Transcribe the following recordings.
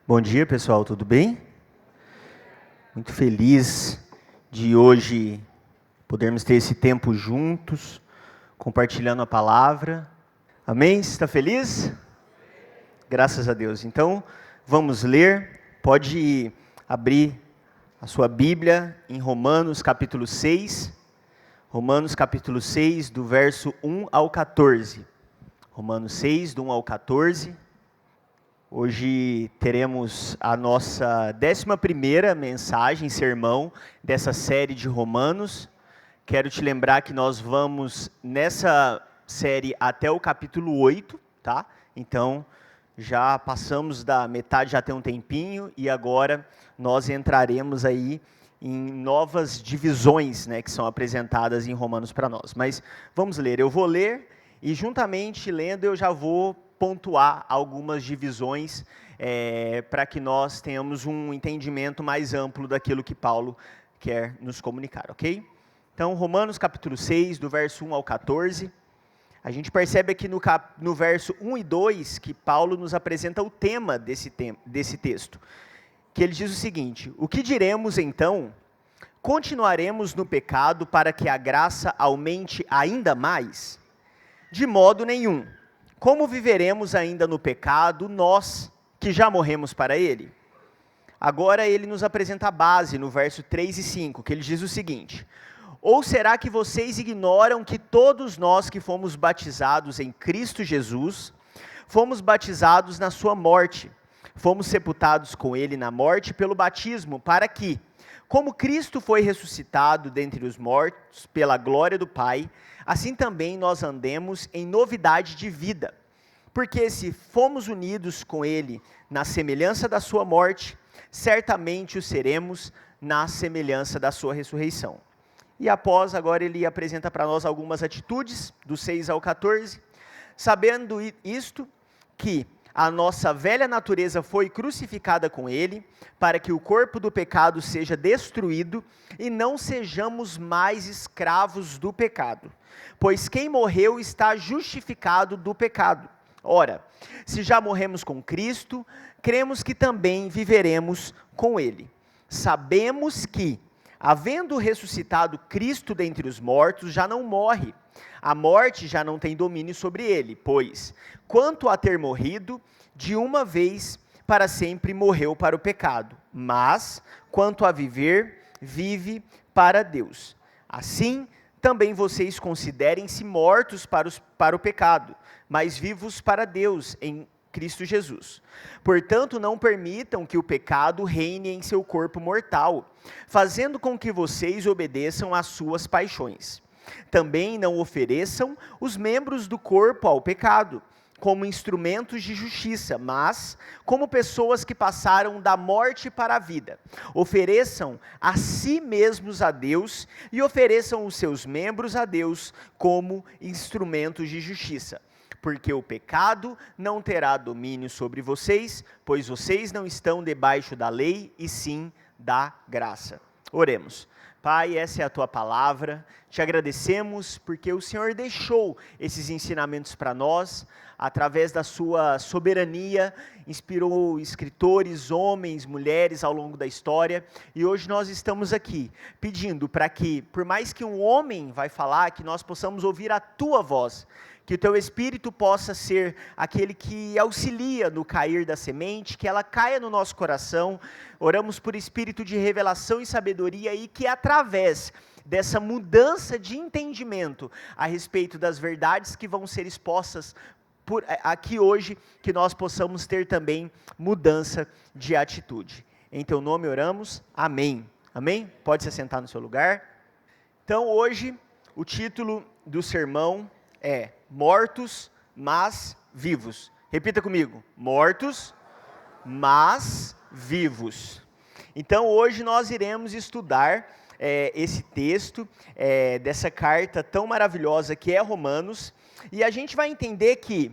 Bom dia, pessoal, tudo bem? Muito feliz de hoje podermos ter esse tempo juntos, compartilhando a palavra. Amém? Você está feliz? Graças a Deus. Então, vamos ler. Pode abrir a sua Bíblia em Romanos capítulo 6. Romanos capítulo 6, do verso 1 ao 14. Romanos 6, do 1 ao 14. Hoje teremos a nossa 11ª mensagem, sermão, dessa série de Romanos. Quero te lembrar que nós vamos nessa série até o capítulo 8, tá? Então, já passamos da metade, já tem um tempinho, e agora nós entraremos aí em novas divisões, né, que são apresentadas em Romanos para nós. Mas vamos ler, eu vou ler, e juntamente lendo eu já vou pontuar algumas divisões para que nós tenhamos um entendimento mais amplo daquilo que Paulo quer nos comunicar, ok? Então, Romanos capítulo 6, do verso 1 ao 14, a gente percebe aqui no verso 1 e 2 que Paulo nos apresenta o tema desse texto, que ele diz o seguinte: o que diremos então? Continuaremos no pecado para que a graça aumente ainda mais? De modo nenhum. Como viveremos ainda no pecado, nós que já morremos para ele? Agora ele nos apresenta a base no verso 3 e 5, que ele diz o seguinte: ou será que vocês ignoram que todos nós que fomos batizados em Cristo Jesus, fomos batizados na sua morte, fomos sepultados com ele na morte pelo batismo, para que, como Cristo foi ressuscitado dentre os mortos pela glória do Pai, assim também nós andemos em novidade de vida. Porque se fomos unidos com ele na semelhança da sua morte, certamente o seremos na semelhança da sua ressurreição. E após, agora ele apresenta para nós algumas atitudes, do 6 ao 14, sabendo isto, que a nossa velha natureza foi crucificada com ele, para que o corpo do pecado seja destruído e não sejamos mais escravos do pecado. Pois quem morreu está justificado do pecado. Ora, se já morremos com Cristo, cremos que também viveremos com ele. Sabemos que, havendo ressuscitado Cristo dentre os mortos, já não morre. A morte já não tem domínio sobre ele, pois, quanto a ter morrido, de uma vez para sempre morreu para o pecado. Mas, quanto a viver, vive para Deus. Assim, também vocês considerem-se mortos para o pecado, mas vivos para Deus em Cristo Jesus. Portanto, não permitam que o pecado reine em seu corpo mortal, fazendo com que vocês obedeçam às suas paixões. Também não ofereçam os membros do corpo ao pecado, como instrumentos de justiça, mas como pessoas que passaram da morte para a vida. Ofereçam a si mesmos a Deus e ofereçam os seus membros a Deus como instrumentos de justiça. Porque o pecado não terá domínio sobre vocês, pois vocês não estão debaixo da lei, e sim da graça. Oremos. Pai, essa é a tua palavra, te agradecemos porque o Senhor deixou esses ensinamentos para nós, através da sua soberania, inspirou escritores, homens, mulheres ao longo da história, e hoje nós estamos aqui pedindo para que, por mais que um homem vai falar, que nós possamos ouvir a tua voz, que o teu Espírito possa ser aquele que auxilia no cair da semente, que ela caia no nosso coração. Oramos por espírito de revelação e sabedoria, e que através dessa mudança de entendimento a respeito das verdades que vão ser expostas aqui hoje, que nós possamos ter também mudança de atitude. Em teu nome oramos, amém. Amém? Pode se assentar no seu lugar. Então hoje, o título do sermão é Mortos, mas vivos. Repita comigo, mortos, mas vivos. Então hoje nós iremos estudar esse texto dessa carta tão maravilhosa que é Romanos, e a gente vai entender que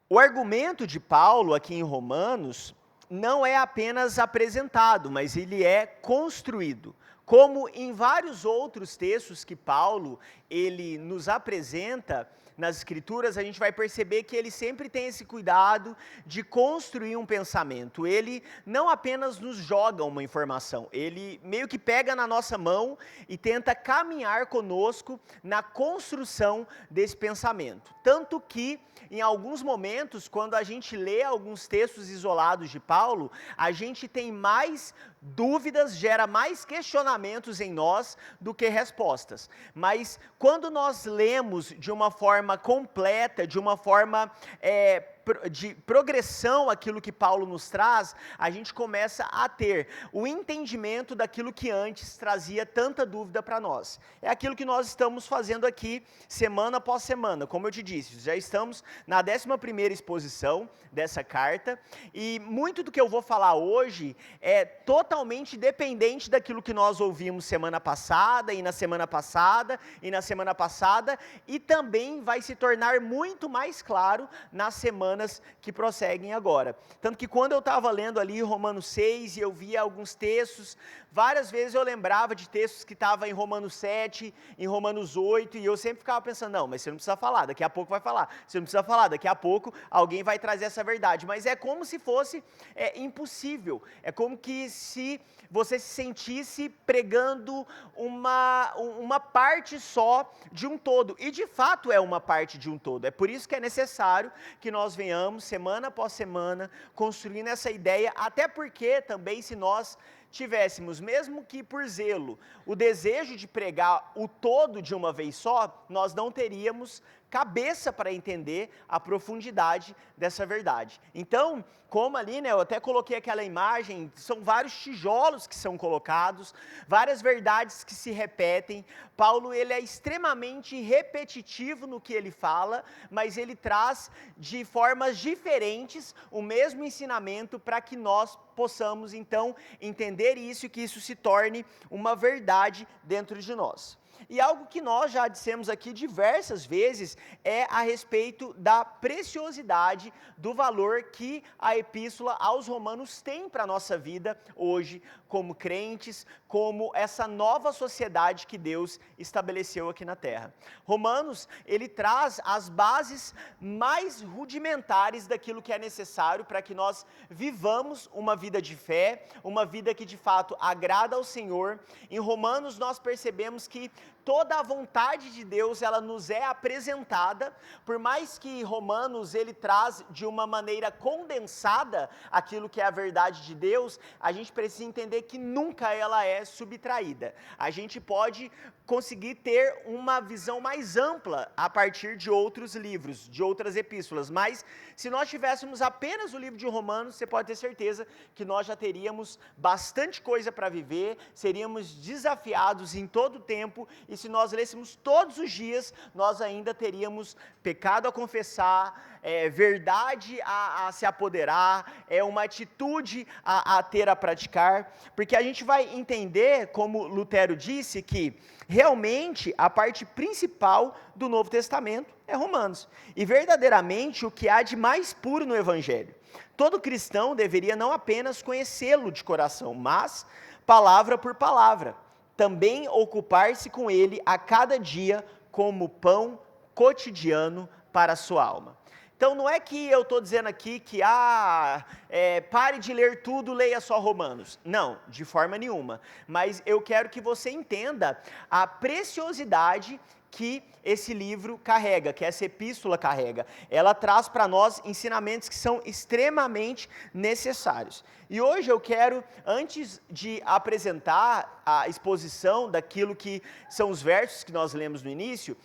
o argumento de Paulo aqui em Romanos não é apenas apresentado, mas ele é construído. Como em vários outros textos que Paulo ele nos apresenta nas Escrituras, a gente vai perceber que ele sempre tem esse cuidado de construir um pensamento. Ele não apenas nos joga uma informação, ele meio que pega na nossa mão e tenta caminhar conosco na construção desse pensamento. Tanto que, em alguns momentos, quando a gente lê alguns textos isolados de Paulo, a gente tem mais dúvidas, gera mais questionamentos em nós do que respostas. Mas quando nós lemos de uma forma completa, de uma forma de progressão aquilo que Paulo nos traz, a gente começa a ter o entendimento daquilo que antes trazia tanta dúvida para nós. É aquilo que nós estamos fazendo aqui semana após semana. Como eu te disse, já estamos na 11ª exposição dessa carta, e muito do que eu vou falar hoje é totalmente dependente daquilo que nós ouvimos semana passada, e na semana passada, e na semana passada, e também vai se tornar muito mais claro nas semanas que prosseguem agora. Tanto que quando eu estava lendo ali Romanos 6 e eu via alguns textos, várias vezes eu lembrava de textos que estavam em Romanos 7, em Romanos 8, e eu sempre ficava pensando, não, mas você não precisa falar, daqui a pouco vai falar, você não precisa falar, daqui a pouco alguém vai trazer essa verdade, mas é como se fosse impossível, é como que se você se sentisse pregando uma parte só de um todo, e de fato é uma parte de um todo. É por isso que é necessário que nós venhamos, semana após semana, construindo essa ideia, até porque também se nós tivéssemos, mesmo que por zelo, o desejo de pregar o todo de uma vez só, nós não teríamos cabeça para entender a profundidade dessa verdade. Então, como ali, eu até coloquei aquela imagem, são vários tijolos que são colocados, várias verdades que se repetem. Paulo, ele é extremamente repetitivo no que ele fala, mas ele traz de formas diferentes o mesmo ensinamento para que nós possamos, então, entender isso e que isso se torne uma verdade dentro de nós. E algo que nós já dissemos aqui diversas vezes é a respeito da preciosidade do valor que a epístola aos Romanos tem para a nossa vida hoje, como crentes, como essa nova sociedade que Deus estabeleceu aqui na terra. Romanos, ele traz as bases mais rudimentares daquilo que é necessário para que nós vivamos uma vida de fé, uma vida que de fato agrada ao Senhor. Em Romanos nós percebemos que toda a vontade de Deus, ela nos é apresentada, por mais que Romanos, ele traz de uma maneira condensada aquilo que é a verdade de Deus, a gente precisa entender que nunca ela é subtraída. A gente pode conseguir ter uma visão mais ampla a partir de outros livros, de outras epístolas, mas se nós tivéssemos apenas o livro de Romanos, você pode ter certeza que nós já teríamos bastante coisa para viver, seríamos desafiados em todo o tempo, e se nós lêssemos todos os dias, nós ainda teríamos pecado a confessar, verdade a se apoderar, uma atitude a ter a praticar, porque a gente vai entender, como Lutero disse, que realmente a parte principal do Novo Testamento é Romanos, e verdadeiramente o que há de mais puro no Evangelho. Todo cristão deveria não apenas conhecê-lo de coração, mas, palavra por palavra, também ocupar-se com ele a cada dia como pão cotidiano para a sua alma. Então não é que eu estou dizendo aqui que pare de ler tudo, leia só Romanos. Não, de forma nenhuma. Mas eu quero que você entenda a preciosidade que esse livro carrega, que essa epístola carrega. Ela traz para nós ensinamentos que são extremamente necessários. E hoje eu quero, antes de apresentar a exposição daquilo que são os versos que nós lemos no início,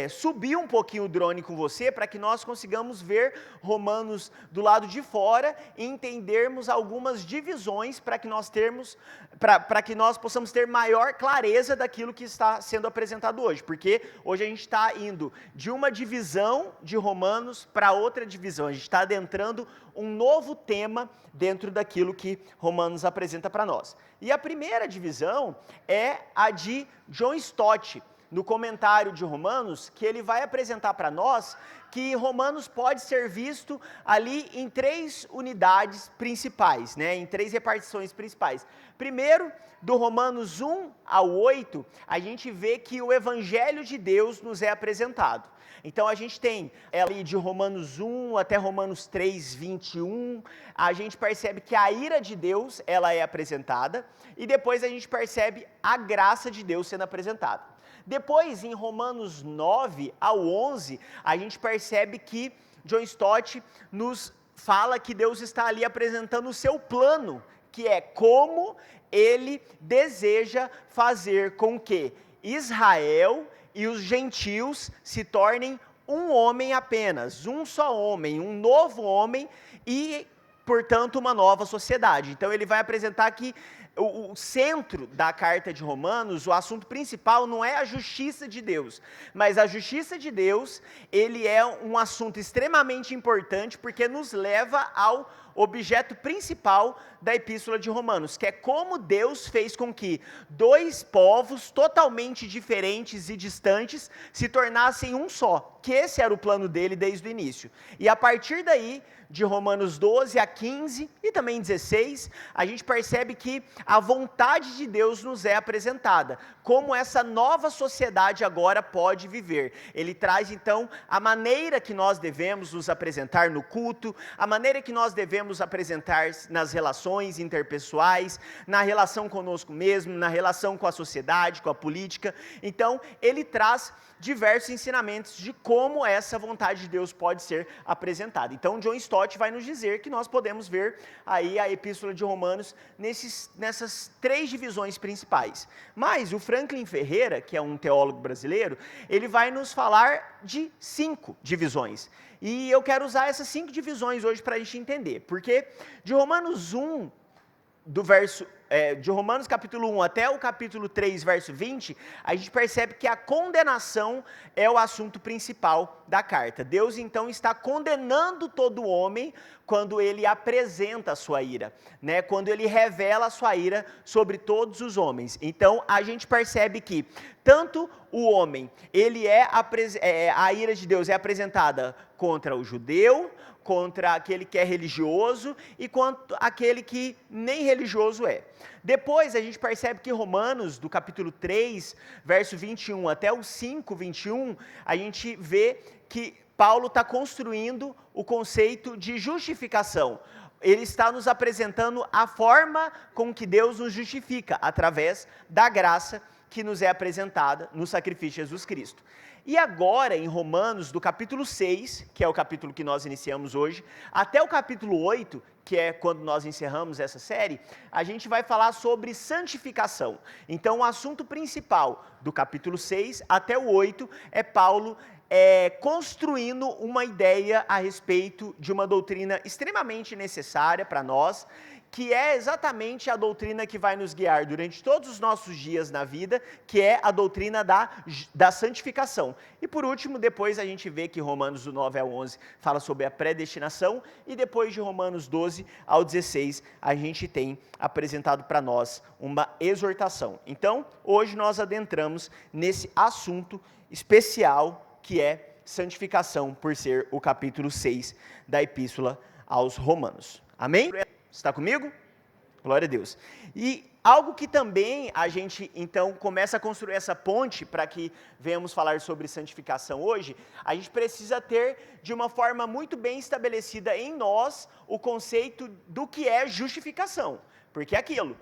subir um pouquinho o drone com você, para que nós consigamos ver Romanos do lado de fora e entendermos algumas divisões para que nós possamos ter maior clareza daquilo que está sendo apresentado hoje, porque hoje a gente está indo de uma divisão de Romanos para outra divisão, a gente está adentrando um novo tema dentro daquilo que Romanos apresenta para nós. E a primeira divisão é a de John Stott, no comentário de Romanos, que ele vai apresentar para nós que Romanos pode ser visto ali em 3 unidades principais, em 3 repartições principais. Primeiro, do Romanos 1 ao 8, a gente vê que o Evangelho de Deus nos é apresentado. Então a gente tem ali de Romanos 1 até Romanos 3, 21, a gente percebe que a ira de Deus, ela é apresentada, e depois a gente percebe a graça de Deus sendo apresentada. Depois, em Romanos 9 ao 11, a gente percebe que John Stott nos fala que Deus está ali apresentando o seu plano, que é como ele deseja fazer com que Israel e os gentios se tornem um homem apenas, um só homem, um novo homem e, portanto, uma nova sociedade. Então ele vai apresentar que o centro da carta de Romanos, o assunto principal não é a justiça de Deus, mas a justiça de Deus, ele é um assunto extremamente importante porque nos leva ao objeto principal da epístola de Romanos, que é como Deus fez com que dois povos totalmente diferentes e distantes se tornassem um só, que esse era o plano dele desde o início. E a partir daí, de Romanos 12 a 15 e também 16, a gente percebe que a vontade de Deus nos é apresentada, como essa nova sociedade agora pode viver. Ele traz então a maneira que nós devemos nos apresentar no culto, a maneira que nós devemos apresentar nas relações interpessoais, na relação conosco mesmo, na relação com a sociedade, com a política. Então, ele traz diversos ensinamentos de como essa vontade de Deus pode ser apresentada. Então, John Stott vai nos dizer que nós podemos ver aí a epístola de Romanos nessas três divisões principais. Mas o Franklin Ferreira, que é um teólogo brasileiro, ele vai nos falar de 5 divisões. E eu quero usar essas 5 divisões hoje para a gente entender, porque de Romanos 1, de Romanos capítulo 1 até o capítulo 3, verso 20, a gente percebe que a condenação é o assunto principal da carta. Deus então está condenando todo homem quando ele apresenta a sua ira, né? Quando ele revela a sua ira sobre todos os homens. Então a gente percebe que tanto o homem, a ira de Deus é apresentada contra o judeu, contra aquele que é religioso e contra aquele que nem religioso é. Depois a gente percebe que Romanos, do capítulo 3, verso 21 até o 5, 21, a gente vê que Paulo está construindo o conceito de justificação. Ele está nos apresentando a forma com que Deus nos justifica, através da graça que nos é apresentada no sacrifício de Jesus Cristo. E agora, em Romanos, do capítulo 6, que é o capítulo que nós iniciamos hoje, até o capítulo 8, que é quando nós encerramos essa série, a gente vai falar sobre santificação. Então, o assunto principal do capítulo 6 até o 8 é Paulo construindo uma ideia a respeito de uma doutrina extremamente necessária para nós, que é exatamente a doutrina que vai nos guiar durante todos os nossos dias na vida, que é a doutrina da santificação. E por último, depois a gente vê que Romanos do 9 ao 11 fala sobre a predestinação, e depois de Romanos 12 ao 16, a gente tem apresentado para nós uma exortação. Então, hoje nós adentramos nesse assunto especial, que é santificação, por ser o capítulo 6 da Epístola aos Romanos. Amém? Está comigo? Glória a Deus. E algo que também a gente, então, começa a construir essa ponte para que venhamos falar sobre santificação hoje, a gente precisa ter, de uma forma muito bem estabelecida em nós, o conceito do que é justificação. Porque é aquilo,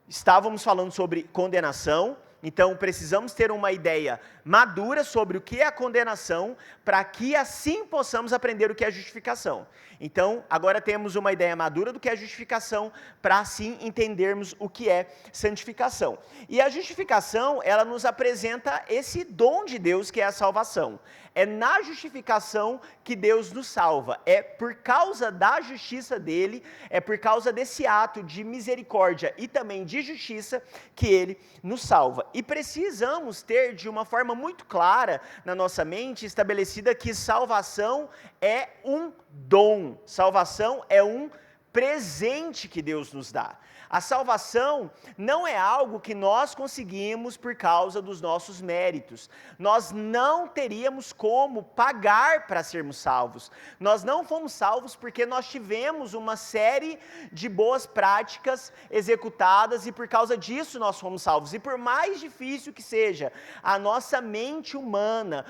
estávamos falando sobre condenação, então precisamos ter uma ideia madura sobre o que é a condenação, para que assim possamos aprender o que é justificação. Então, agora temos uma ideia madura do que é justificação, para assim entendermos o que é santificação. E a justificação, ela nos apresenta esse dom de Deus que é a salvação. É na justificação que Deus nos salva. É por causa da justiça dele, é por causa desse ato de misericórdia e também de justiça que ele nos salva. E precisamos ter de uma forma muito clara na nossa mente estabelecida que salvação é um dom. Salvação é um presente que Deus nos dá. A salvação não é algo que nós conseguimos por causa dos nossos méritos. Nós não teríamos como pagar para sermos salvos. Nós não fomos salvos porque nós tivemos uma série de boas práticas executadas e por causa disso nós fomos salvos. E por mais difícil que seja a nossa mente humana,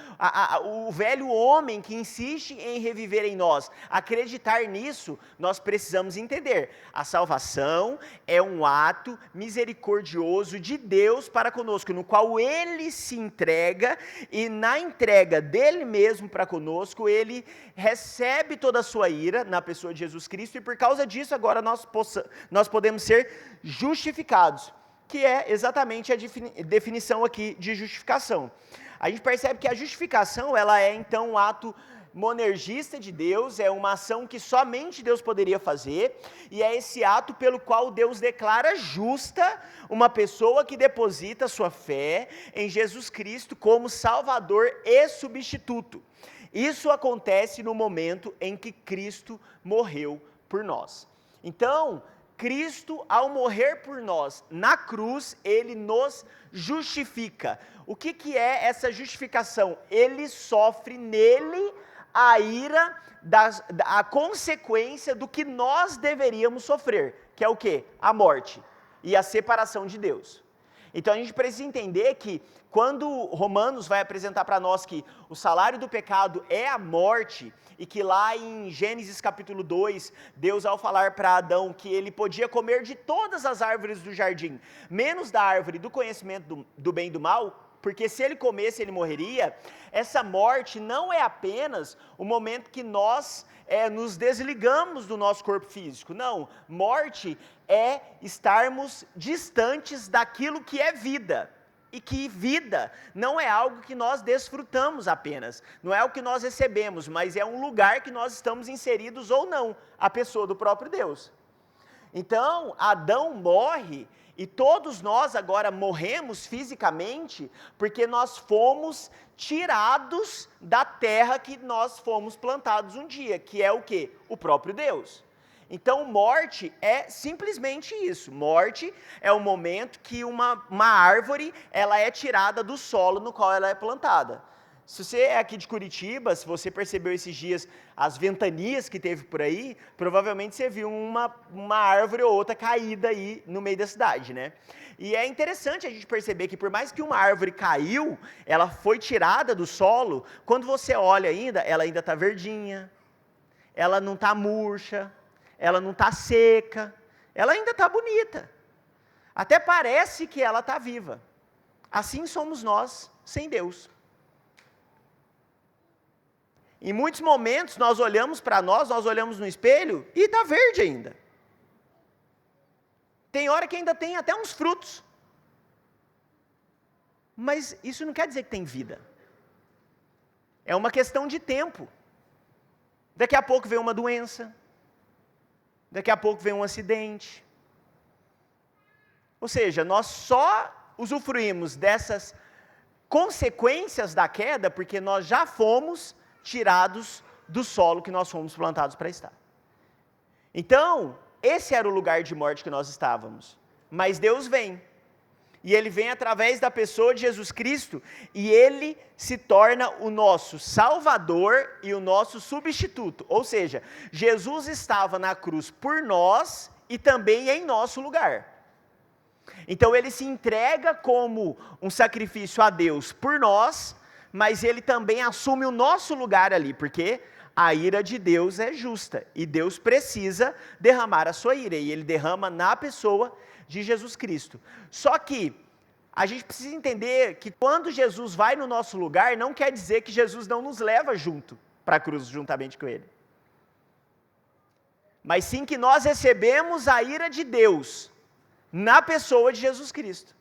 o velho homem que insiste em reviver em nós, acreditar nisso, nós precisamos entender. A salvação é um ato misericordioso de Deus para conosco, no qual Ele se entrega, e na entrega dEle mesmo para conosco, Ele recebe toda a sua ira na pessoa de Jesus Cristo, e por causa disso agora nós podemos ser justificados, que é exatamente a definição aqui de justificação. A gente percebe que a justificação, ela é então um ato monergista de Deus, é uma ação que somente Deus poderia fazer, e é esse ato pelo qual Deus declara justa uma pessoa que deposita sua fé em Jesus Cristo como Salvador e substituto. Isso acontece no momento em que Cristo morreu por nós. Então, Cristo, ao morrer por nós na cruz, Ele nos justifica. O que é essa justificação? Ele sofre nele a ira, a consequência do que nós deveríamos sofrer, que é o quê? A morte e a separação de Deus. Então a gente precisa entender que quando Romanos vai apresentar para nós que o salário do pecado é a morte, e que lá em Gênesis capítulo 2, Deus ao falar para Adão que ele podia comer de todas as árvores do jardim, menos da árvore do conhecimento do bem e do mal, porque se ele comesse ele morreria, essa morte não é apenas o momento que nós nos desligamos do nosso corpo físico, não, morte é estarmos distantes daquilo que é vida, e que vida não é algo que nós desfrutamos apenas, não é algo que nós recebemos, mas é um lugar que nós estamos inseridos ou não, a pessoa do próprio Deus. Então, Adão morre, e todos nós agora morremos fisicamente, porque nós fomos tirados da terra que nós fomos plantados um dia, que é o quê? O próprio Deus. Então, morte é simplesmente isso. Morte é o momento que uma árvore ela é tirada do solo no qual ela é plantada. Se você é aqui de Curitiba, se você percebeu esses dias as ventanias que teve por aí, provavelmente você viu uma árvore ou outra caída aí no meio da cidade, né? E é interessante a gente perceber que por mais que uma árvore caiu, ela foi tirada do solo, quando você olha ainda, ela ainda está verdinha, ela não está murcha, ela não está seca, ela ainda está bonita. Até parece que ela está viva. Assim somos nós, sem Deus. Em muitos momentos nós olhamos para nós olhamos no espelho e está verde ainda. Tem hora que ainda tem até uns frutos. Mas isso não quer dizer que tem vida. É uma questão de tempo. Daqui a pouco vem uma doença. Daqui a pouco vem um acidente. Ou seja, nós só usufruímos dessas consequências da queda porque nós já fomos tirados do solo que nós fomos plantados para estar. Então, esse era o lugar de morte que nós estávamos. Mas Deus vem. E Ele vem através da pessoa de Jesus Cristo, e Ele se torna o nosso Salvador e o nosso substituto. Ou seja, Jesus estava na cruz por nós e também em nosso lugar. Então Ele se entrega como um sacrifício a Deus por nós, mas Ele também assume o nosso lugar ali, porque a ira de Deus é justa, e Deus precisa derramar a sua ira, e Ele derrama na pessoa de Jesus Cristo. Só que a gente precisa entender que quando Jesus vai no nosso lugar, não quer dizer que Jesus não nos leva junto para a cruz juntamente com Ele. Mas sim que nós recebemos a ira de Deus na pessoa de Jesus Cristo.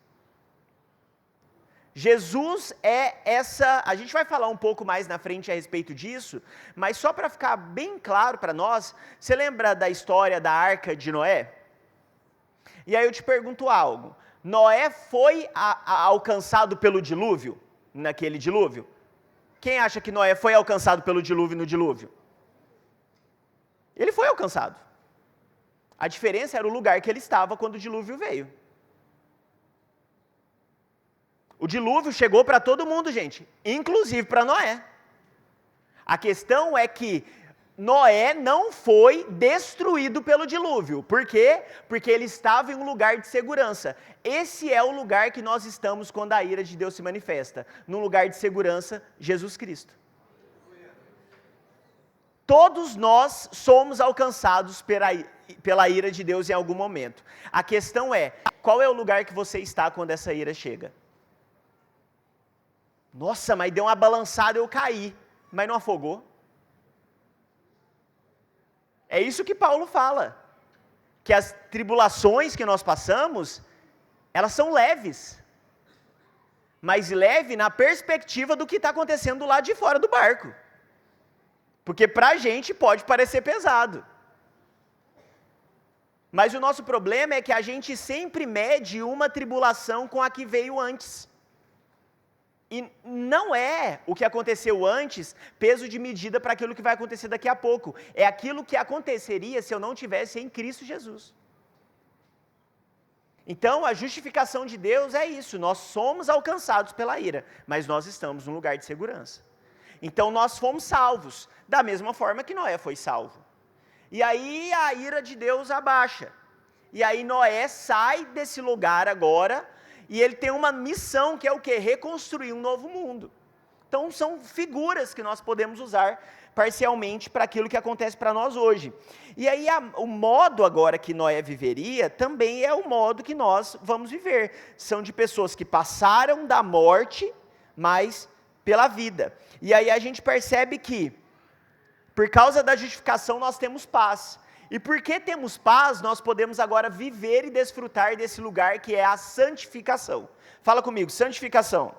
Jesus é essa, a gente vai falar um pouco mais na frente a respeito disso, mas só para ficar bem claro para nós, você lembra da história da Arca de Noé? E aí eu te pergunto algo, Noé foi alcançado pelo dilúvio, naquele dilúvio? Quem acha que Noé foi alcançado pelo dilúvio no dilúvio? Ele foi alcançado. A diferença era o lugar que ele estava quando o dilúvio veio. O dilúvio chegou para todo mundo, gente, inclusive para Noé. A questão é que Noé não foi destruído pelo dilúvio. Por quê? Porque ele estava em um lugar de segurança. Esse é o lugar que nós estamos quando a ira de Deus se manifesta. Num lugar de segurança, Jesus Cristo. Todos nós somos alcançados pela ira de Deus em algum momento. A questão é, qual é o lugar que você está quando essa ira chega? Nossa, mas deu uma balançada e eu caí. Mas não afogou? É isso que Paulo fala. Que as tribulações que nós passamos, elas são leves. Mas leve na perspectiva do que está acontecendo do lado de fora do barco. Porque para a gente pode parecer pesado. Mas o nosso problema é que a gente sempre mede uma tribulação com a que veio antes. E não é o que aconteceu antes peso de medida para aquilo que vai acontecer daqui a pouco. É aquilo que aconteceria se eu não tivesse em Cristo Jesus. Então, a justificação de Deus é isso. Nós somos alcançados pela ira, mas nós estamos num lugar de segurança. Então, nós fomos salvos, da mesma forma que Noé foi salvo. E aí, a ira de Deus abaixa. E aí, Noé sai desse lugar agora, e ele tem uma missão que é o quê? Reconstruir um novo mundo. Então, são figuras que nós podemos usar parcialmente para aquilo que acontece para nós hoje. E aí, o modo agora que Noé viveria, também é o modo que nós vamos viver. São de pessoas que passaram da morte, mas pela vida. E aí a gente percebe que, por causa da justificação, nós temos paz. E porque temos paz, nós podemos agora viver e desfrutar desse lugar que é a santificação. Fala comigo, santificação.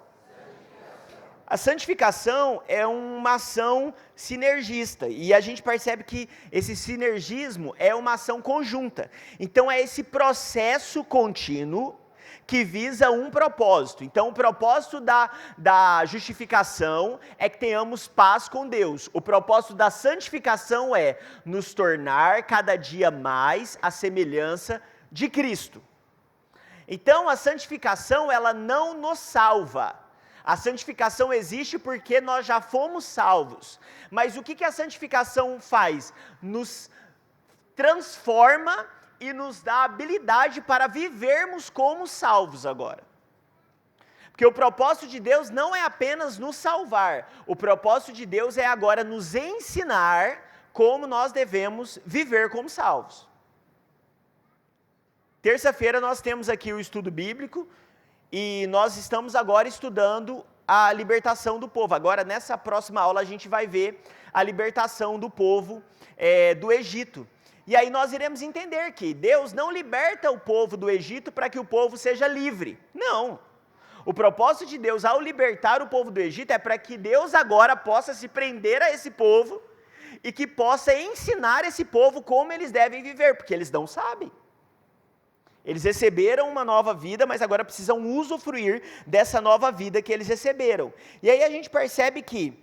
A santificação é uma ação sinergista, e a gente percebe que esse sinergismo é uma ação conjunta. Então é esse processo contínuo que visa um propósito. Então o propósito da justificação é que tenhamos paz com Deus. O propósito da santificação é nos tornar cada dia mais a semelhança de Cristo. Então a santificação, ela não nos salva. A santificação existe porque nós já fomos salvos. Mas o que a santificação faz? Nos transforma e nos dá habilidade para vivermos como salvos agora. Porque o propósito de Deus não é apenas nos salvar. O propósito de Deus é agora nos ensinar como nós devemos viver como salvos. Terça-feira nós temos aqui o estudo bíblico. E nós estamos agora estudando a libertação do povo. Agora, nessa próxima aula, a gente vai ver a libertação do povo do Egito. E aí nós iremos entender que Deus não liberta o povo do Egito para que o povo seja livre. Não. O propósito de Deus ao libertar o povo do Egito é para que Deus agora possa se prender a esse povo e que possa ensinar esse povo como eles devem viver, porque eles não sabem. Eles receberam uma nova vida, mas agora precisam usufruir dessa nova vida que eles receberam. E aí a gente percebe que,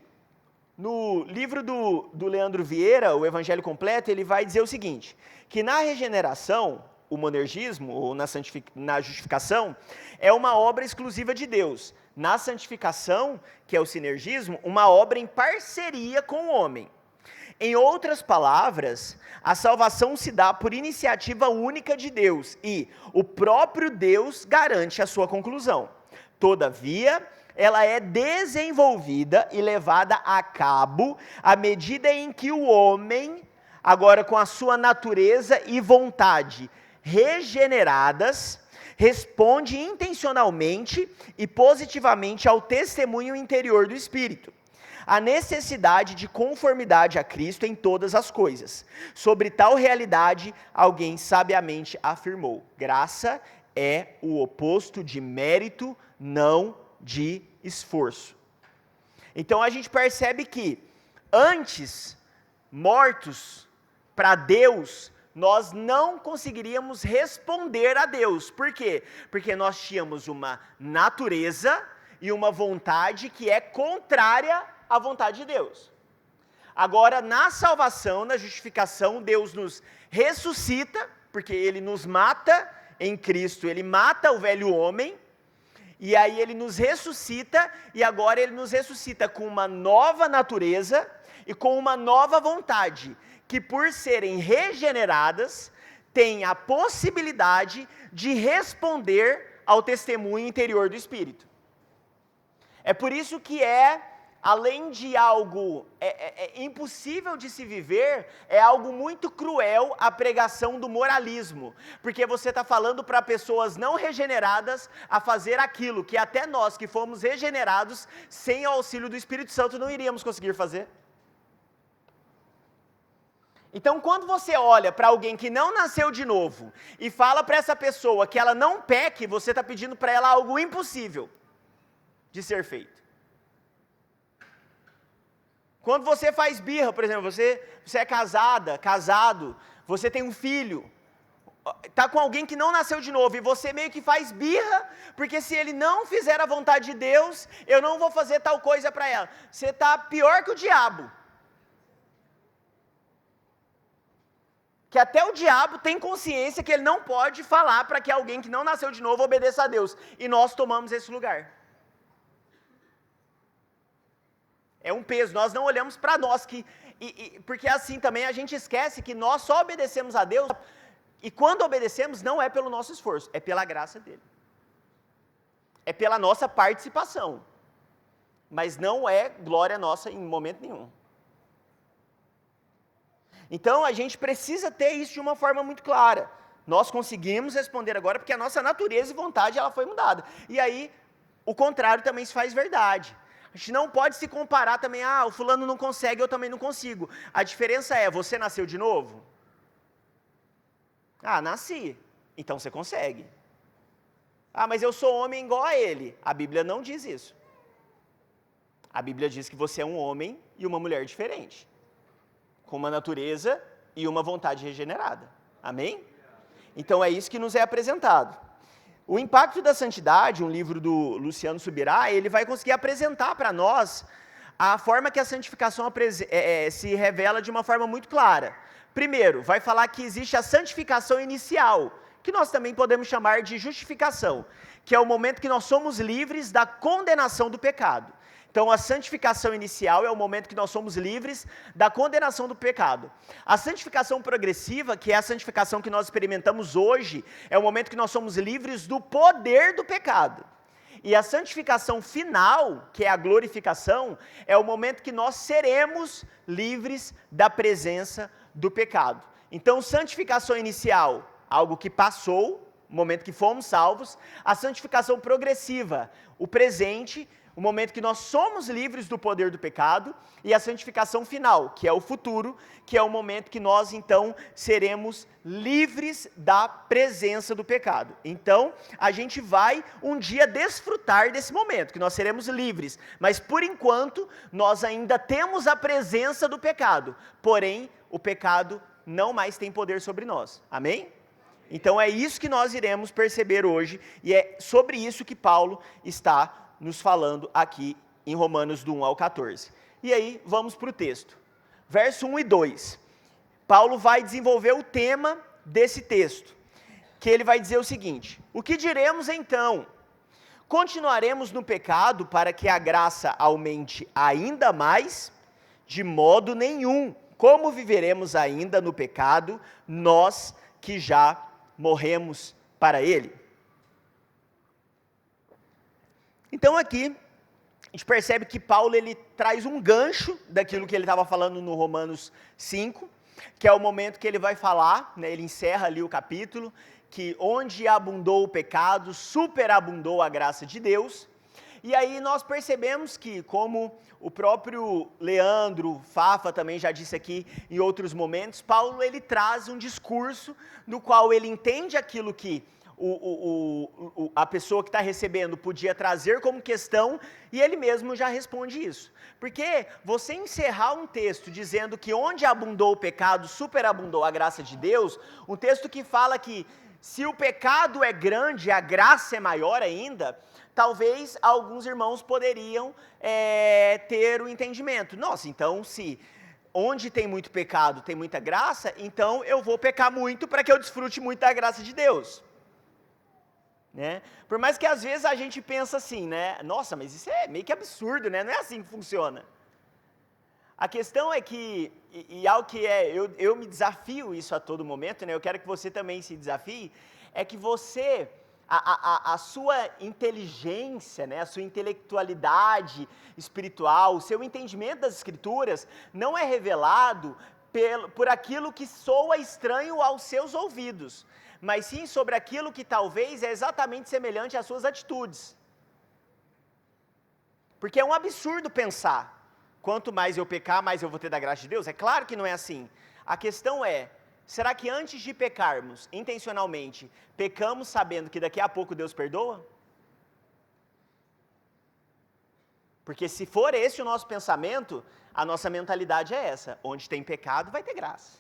no livro do Leandro Vieira, o Evangelho Completo, ele vai dizer o seguinte, que na regeneração, o monergismo, ou na justificação, é uma obra exclusiva de Deus. Na santificação, que é o sinergismo, uma obra em parceria com o homem. Em outras palavras, a salvação se dá por iniciativa única de Deus e o próprio Deus garante a sua conclusão. Todavia, ela é desenvolvida e levada a cabo à medida em que o homem, agora com a sua natureza e vontade regeneradas, responde intencionalmente e positivamente ao testemunho interior do Espírito. A necessidade de conformidade a Cristo em todas as coisas. Sobre tal realidade, alguém sabiamente afirmou: graça é o oposto de mérito, não de esforço. Então a gente percebe que, antes, mortos para Deus, nós não conseguiríamos responder a Deus. Por quê? Porque nós tínhamos uma natureza e uma vontade que é contrária a vontade de Deus. Agora, na salvação, na justificação, Deus nos ressuscita porque ele nos mata em Cristo, ele mata o velho homem, e aí ele nos ressuscita, e agora ele nos ressuscita com uma nova natureza e com uma nova vontade, que por serem regeneradas, tem a possibilidade de responder ao testemunho interior do Espírito. É por isso que além de algo impossível de se viver, é algo muito cruel a pregação do moralismo, porque você está falando para pessoas não regeneradas a fazer aquilo que até nós que fomos regenerados, sem o auxílio do Espírito Santo, não iríamos conseguir fazer. Então, quando você olha para alguém que não nasceu de novo e fala para essa pessoa que ela não peque, você está pedindo para ela algo impossível de ser feito. Quando você faz birra, por exemplo, você é casado, você tem um filho, está com alguém que não nasceu de novo, e você meio que faz birra, porque se ele não fizer a vontade de Deus, eu não vou fazer tal coisa para ela. Você está pior que o diabo. Que até o diabo tem consciência que ele não pode falar para que alguém que não nasceu de novo obedeça a Deus. E nós tomamos esse lugar. É um peso, nós não olhamos para nós, porque assim também a gente esquece que nós só obedecemos a Deus, e quando obedecemos não é pelo nosso esforço, é pela graça dele. É pela nossa participação, mas não é glória nossa em momento nenhum. Então a gente precisa ter isso de uma forma muito clara. Nós conseguimos responder agora porque a nossa natureza e vontade ela foi mudada. E aí o contrário também se faz verdade. A gente não pode se comparar também, o fulano não consegue, eu também não consigo. A diferença é, você nasceu de novo? Nasci. Então você consegue. Mas eu sou homem igual a ele. A Bíblia não diz isso. A Bíblia diz que você é um homem e uma mulher diferente, com uma natureza e uma vontade regenerada. Amém? Então é isso que nos é apresentado. O Impacto da Santidade, um livro do Luciano Subirá, ele vai conseguir apresentar para nós a forma que a santificação se revela de uma forma muito clara. Primeiro, vai falar que existe a santificação inicial, que nós também podemos chamar de justificação, que é o momento que nós somos livres da condenação do pecado. Então, a santificação inicial é o momento que nós somos livres da condenação do pecado. A santificação progressiva, que é a santificação que nós experimentamos hoje, é o momento que nós somos livres do poder do pecado. E a santificação final, que é a glorificação, é o momento que nós seremos livres da presença do pecado. Então, santificação inicial, algo que passou, o momento que fomos salvos. A santificação progressiva, o presente, o momento que nós somos livres do poder do pecado, e a santificação final, que é o futuro, que é o momento que nós, então, seremos livres da presença do pecado. Então, a gente vai um dia desfrutar desse momento, que nós seremos livres, mas por enquanto, nós ainda temos a presença do pecado, porém, o pecado não mais tem poder sobre nós. Amém? Então, é isso que nós iremos perceber hoje, e é sobre isso que Paulo está nos falando aqui em Romanos do 1 ao 14. E aí, vamos para o texto. Verso 1 e 2. Paulo vai desenvolver o tema desse texto, que ele vai dizer o seguinte: o que diremos então? Continuaremos no pecado para que a graça aumente ainda mais? De modo nenhum. Como viveremos ainda no pecado, nós que já morremos para ele? Então aqui, a gente percebe que Paulo ele traz um gancho daquilo que ele estava falando no Romanos 5, que é o momento que ele vai falar, ele encerra ali o capítulo, que onde abundou o pecado, superabundou a graça de Deus. E aí nós percebemos que, como o próprio Leandro Fafa também já disse aqui em outros momentos, Paulo ele traz um discurso no qual ele entende aquilo que a pessoa que está recebendo podia trazer como questão, e ele mesmo já responde isso. Porque você encerrar um texto dizendo que onde abundou o pecado, superabundou a graça de Deus, um texto que fala que se o pecado é grande, a graça é maior ainda, talvez alguns irmãos poderiam ter o entendimento. Nossa, então se onde tem muito pecado, tem muita graça, então eu vou pecar muito para que eu desfrute muito da graça de Deus. Né? Por mais que às vezes a gente pensa assim, né? Nossa, mas isso é meio que absurdo, né? Não é assim que funciona. A questão é que, e algo que eu me desafio isso a todo momento, né? Eu quero que você também se desafie, é que você, a sua inteligência, né? A sua intelectualidade espiritual, o seu entendimento das Escrituras, não é revelado por aquilo que soa estranho aos seus ouvidos, mas sim sobre aquilo que talvez é exatamente semelhante às suas atitudes. Porque é um absurdo pensar, quanto mais eu pecar, mais eu vou ter da graça de Deus. É claro que não é assim. A questão é, será que antes de pecarmos, intencionalmente, pecamos sabendo que daqui a pouco Deus perdoa? Porque se for esse o nosso pensamento, a nossa mentalidade é essa: onde tem pecado, vai ter graça.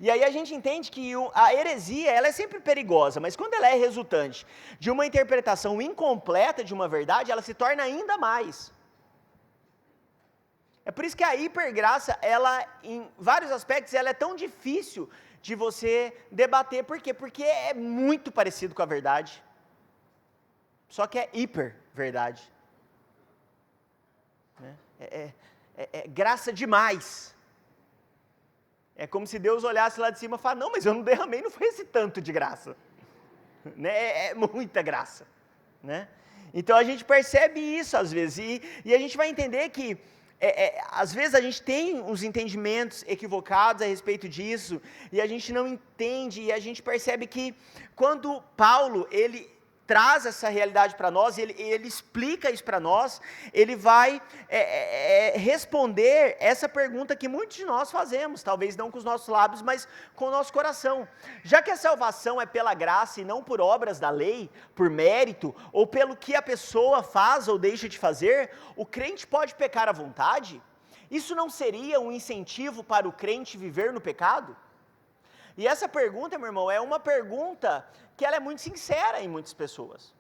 E aí a gente entende que a heresia, ela é sempre perigosa, mas quando ela é resultante de uma interpretação incompleta de uma verdade, ela se torna ainda mais. É por isso que a hipergraça, ela, em vários aspectos, ela é tão difícil de você debater. Por quê? Porque é muito parecido com a verdade, só que é hiper verdade. É graça demais. É como se Deus olhasse lá de cima e falasse: não, mas eu não derramei, não foi esse tanto de graça. Né? É muita graça. Né? Então a gente percebe isso às vezes, e a gente vai entender que, às vezes a gente tem uns entendimentos equivocados a respeito disso, e a gente não entende, e a gente percebe que quando Paulo, ele traz essa realidade para nós, ele explica isso para nós, ele vai responder essa pergunta que muitos de nós fazemos, talvez não com os nossos lábios, mas com o nosso coração. Já que a salvação é pela graça e não por obras da lei, por mérito, ou pelo que a pessoa faz ou deixa de fazer, o crente pode pecar à vontade? Isso não seria um incentivo para o crente viver no pecado? E essa pergunta, meu irmão, é uma pergunta que ela é muito sincera em muitas pessoas.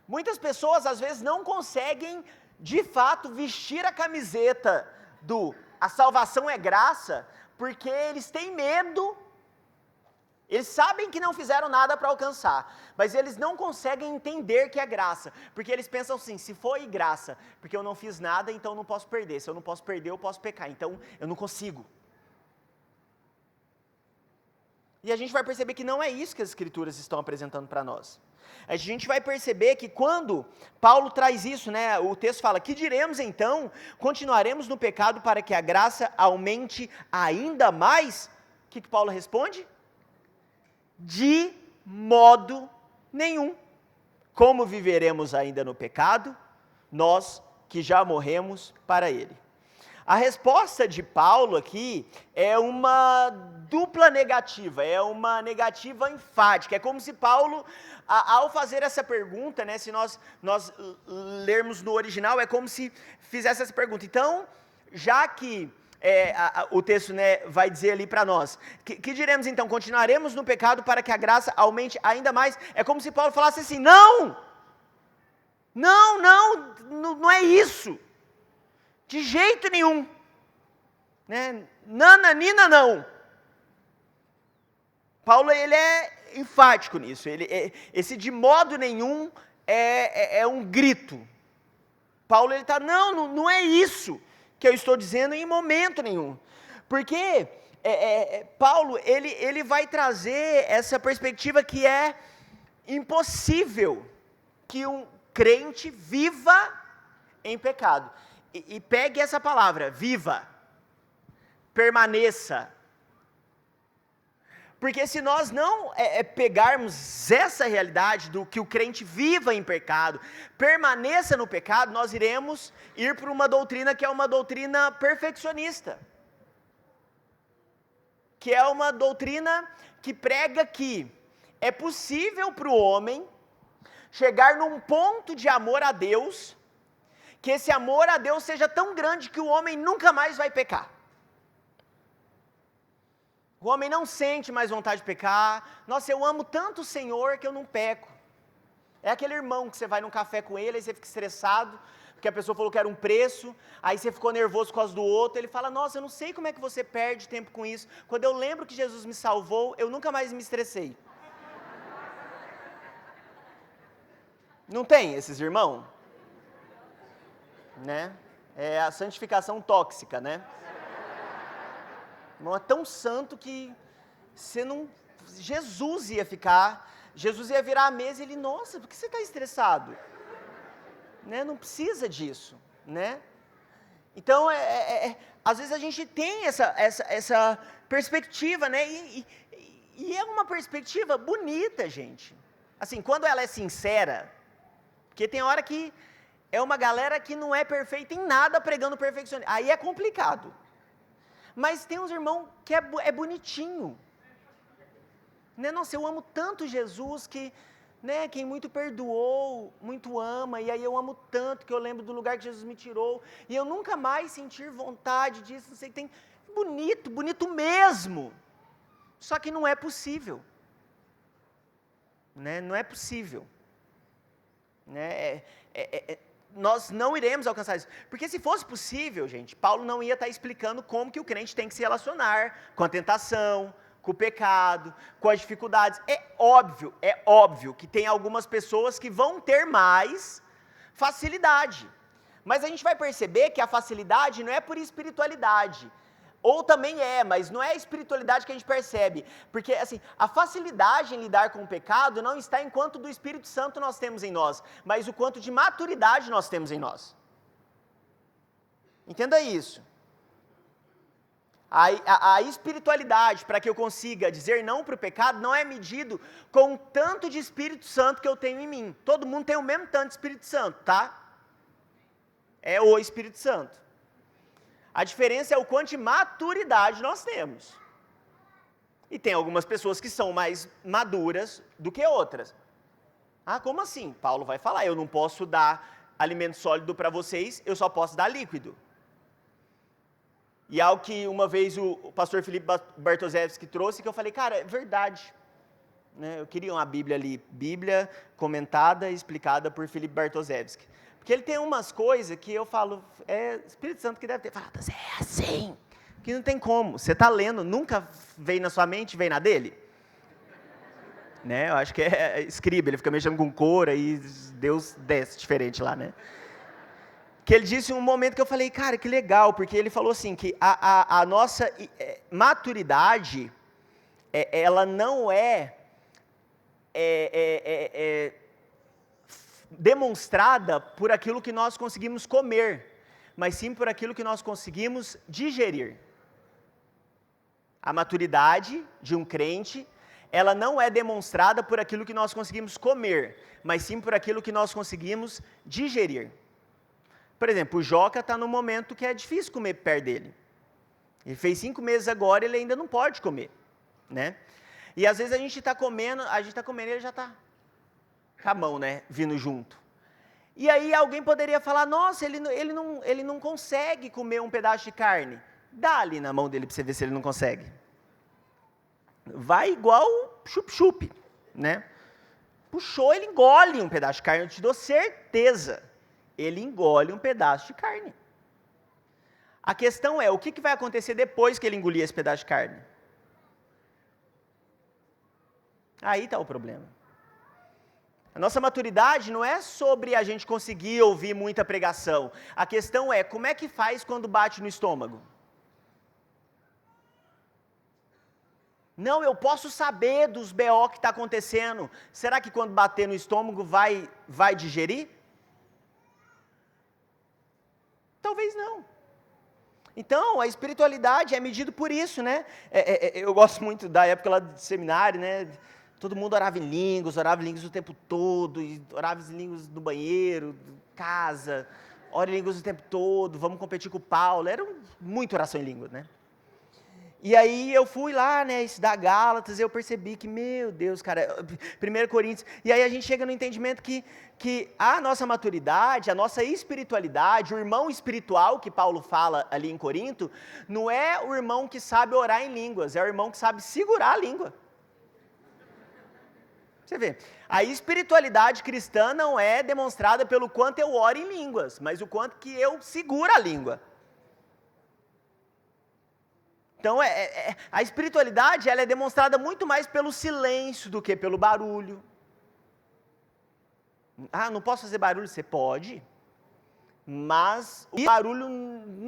Muitas pessoas, às vezes, não conseguem, de fato, vestir a camiseta do a salvação é graça, porque eles têm medo, eles sabem que não fizeram nada para alcançar, mas eles não conseguem entender que é graça, porque eles pensam assim: se foi graça, porque eu não fiz nada, então eu não posso perder, se eu não posso perder, eu posso pecar, então eu não consigo. E a gente vai perceber que não é isso que as Escrituras estão apresentando para nós. A gente vai perceber que quando Paulo traz isso, né, o texto fala: que diremos então? Continuaremos no pecado para que a graça aumente ainda mais? O que Paulo responde? De modo nenhum. Como viveremos ainda no pecado, nós que já morremos para ele? A resposta de Paulo aqui é uma dupla negativa, é uma negativa enfática. É como se Paulo, ao fazer essa pergunta, né, se nós lermos no original, é como se fizesse essa pergunta. Então, já que o texto, né, vai dizer ali para nós, que diremos então? Continuaremos no pecado para que a graça aumente ainda mais? É como se Paulo falasse assim: não é isso. De jeito nenhum, né? Nananina não. Paulo, ele é enfático nisso, esse de modo nenhum é um grito. Paulo, ele está: não é isso que eu estou dizendo em momento nenhum, porque Paulo, ele vai trazer essa perspectiva que é impossível que um crente viva em pecado. E pegue essa palavra: viva, permaneça. Porque se nós não pegarmos essa realidade do que o crente viva em pecado, permaneça no pecado, nós iremos ir para uma doutrina que é uma doutrina perfeccionista, que é uma doutrina que prega que é possível para o homem chegar num ponto de amor a Deus, que esse amor a Deus seja tão grande que o homem nunca mais vai pecar. O homem não sente mais vontade de pecar. Nossa, eu amo tanto o Senhor que eu não peco. É aquele irmão que você vai num café com ele, e você fica estressado, porque a pessoa falou que era um preço, aí você ficou nervoso por causa do outro, ele fala, nossa, eu não sei como é que você perde tempo com isso, quando eu lembro que Jesus me salvou, eu nunca mais me estressei. Não tem esses irmãos? Né? É a santificação tóxica, né? Irmão é tão santo que você não... Jesus ia virar a mesa e ele, nossa, por que você está estressado? Né? Não precisa disso, né? Então, às vezes a gente tem essa perspectiva, né? E é uma perspectiva bonita, gente. Assim, quando ela é sincera, porque tem hora que é uma galera que não é perfeita em nada pregando perfeccionismo. Aí é complicado. Mas tem uns irmãos que é bonitinho. Né? Nossa, eu amo tanto Jesus que, né, quem muito perdoou, muito ama, e aí eu amo tanto que eu lembro do lugar que Jesus me tirou, e eu nunca mais sentir vontade disso, não sei o que tem. Bonito, bonito mesmo. Só que não é possível. Né? Não é possível. Né? Nós não iremos alcançar isso. Porque se fosse possível, gente, Paulo não ia estar explicando como que o crente tem que se relacionar com a tentação, com o pecado, com as dificuldades. É óbvio que tem algumas pessoas que vão ter mais facilidade. Mas a gente vai perceber que a facilidade não é por espiritualidade. Ou também mas não é a espiritualidade que a gente percebe. Porque, assim, a facilidade em lidar com o pecado não está em quanto do Espírito Santo nós temos em nós, mas o quanto de maturidade nós temos em nós. Entenda isso. A espiritualidade, para que eu consiga dizer não para o pecado, não é medido com o tanto de Espírito Santo que eu tenho em mim. Todo mundo tem o mesmo tanto de Espírito Santo, tá? É o Espírito Santo. A diferença é o quanto de maturidade nós temos. E tem algumas pessoas que são mais maduras do que outras. Ah, como assim? Paulo vai falar, eu não posso dar alimento sólido para vocês, eu só posso dar líquido. E algo que uma vez o pastor Felipe Bartoszewski trouxe, que eu falei, cara, é verdade. Né? Eu queria uma Bíblia ali, Bíblia comentada e explicada por Felipe Bartoszewski. Porque ele tem umas coisas que eu falo, Espírito Santo que deve ter falado, é assim, que não tem como. Você está lendo, nunca veio na sua mente, veio na dele? Né? Eu acho que é escriba, ele fica mexendo com cor, aí Deus desce diferente lá, né? Que ele disse um momento que eu falei, cara, que legal, porque ele falou assim, que a nossa maturidade, ela não demonstrada por aquilo que nós conseguimos comer, mas sim por aquilo que nós conseguimos digerir. A maturidade de um crente, ela não é demonstrada por aquilo que nós conseguimos comer, mas sim por aquilo que nós conseguimos digerir. Por exemplo, o Joca está num momento que é difícil comer perto dele. Ele fez 5 meses agora, ele ainda não pode comer, né? E às vezes a gente está comendo e ele já está com a mão, né, vindo junto. E aí alguém poderia falar, nossa, ele não consegue comer um pedaço de carne. Dá ali na mão dele para você ver se ele não consegue. Vai igual chup-chup, né? Puxou, ele engole um pedaço de carne, eu te dou certeza. Ele engole um pedaço de carne. A questão é, o que vai acontecer depois que ele engolir esse pedaço de carne? Aí está o problema. A nossa maturidade não é sobre a gente conseguir ouvir muita pregação. A questão é, como é que faz quando bate no estômago? Não, eu posso saber dos BO que está acontecendo. Será que quando bater no estômago vai digerir? Talvez não. Então, a espiritualidade é medida por isso, né? Eu gosto muito da época lá do seminário, né? Todo mundo orava em línguas o tempo todo, e orava em línguas no banheiro, casa, ora em línguas o tempo todo, vamos competir com o Paulo. Era muita oração em línguas, né? E aí eu fui lá, né, estudar Gálatas, e eu percebi que, meu Deus, cara, 1 Coríntios, e aí a gente chega no entendimento que a nossa maturidade, a nossa espiritualidade, o irmão espiritual que Paulo fala ali em Corinto, não é o irmão que sabe orar em línguas, é o irmão que sabe segurar a língua. Você vê, a espiritualidade cristã não é demonstrada pelo quanto eu oro em línguas, mas o quanto que eu seguro a língua. Então, a espiritualidade ela é demonstrada muito mais pelo silêncio do que pelo barulho. Ah, não posso fazer barulho? Você pode, mas o barulho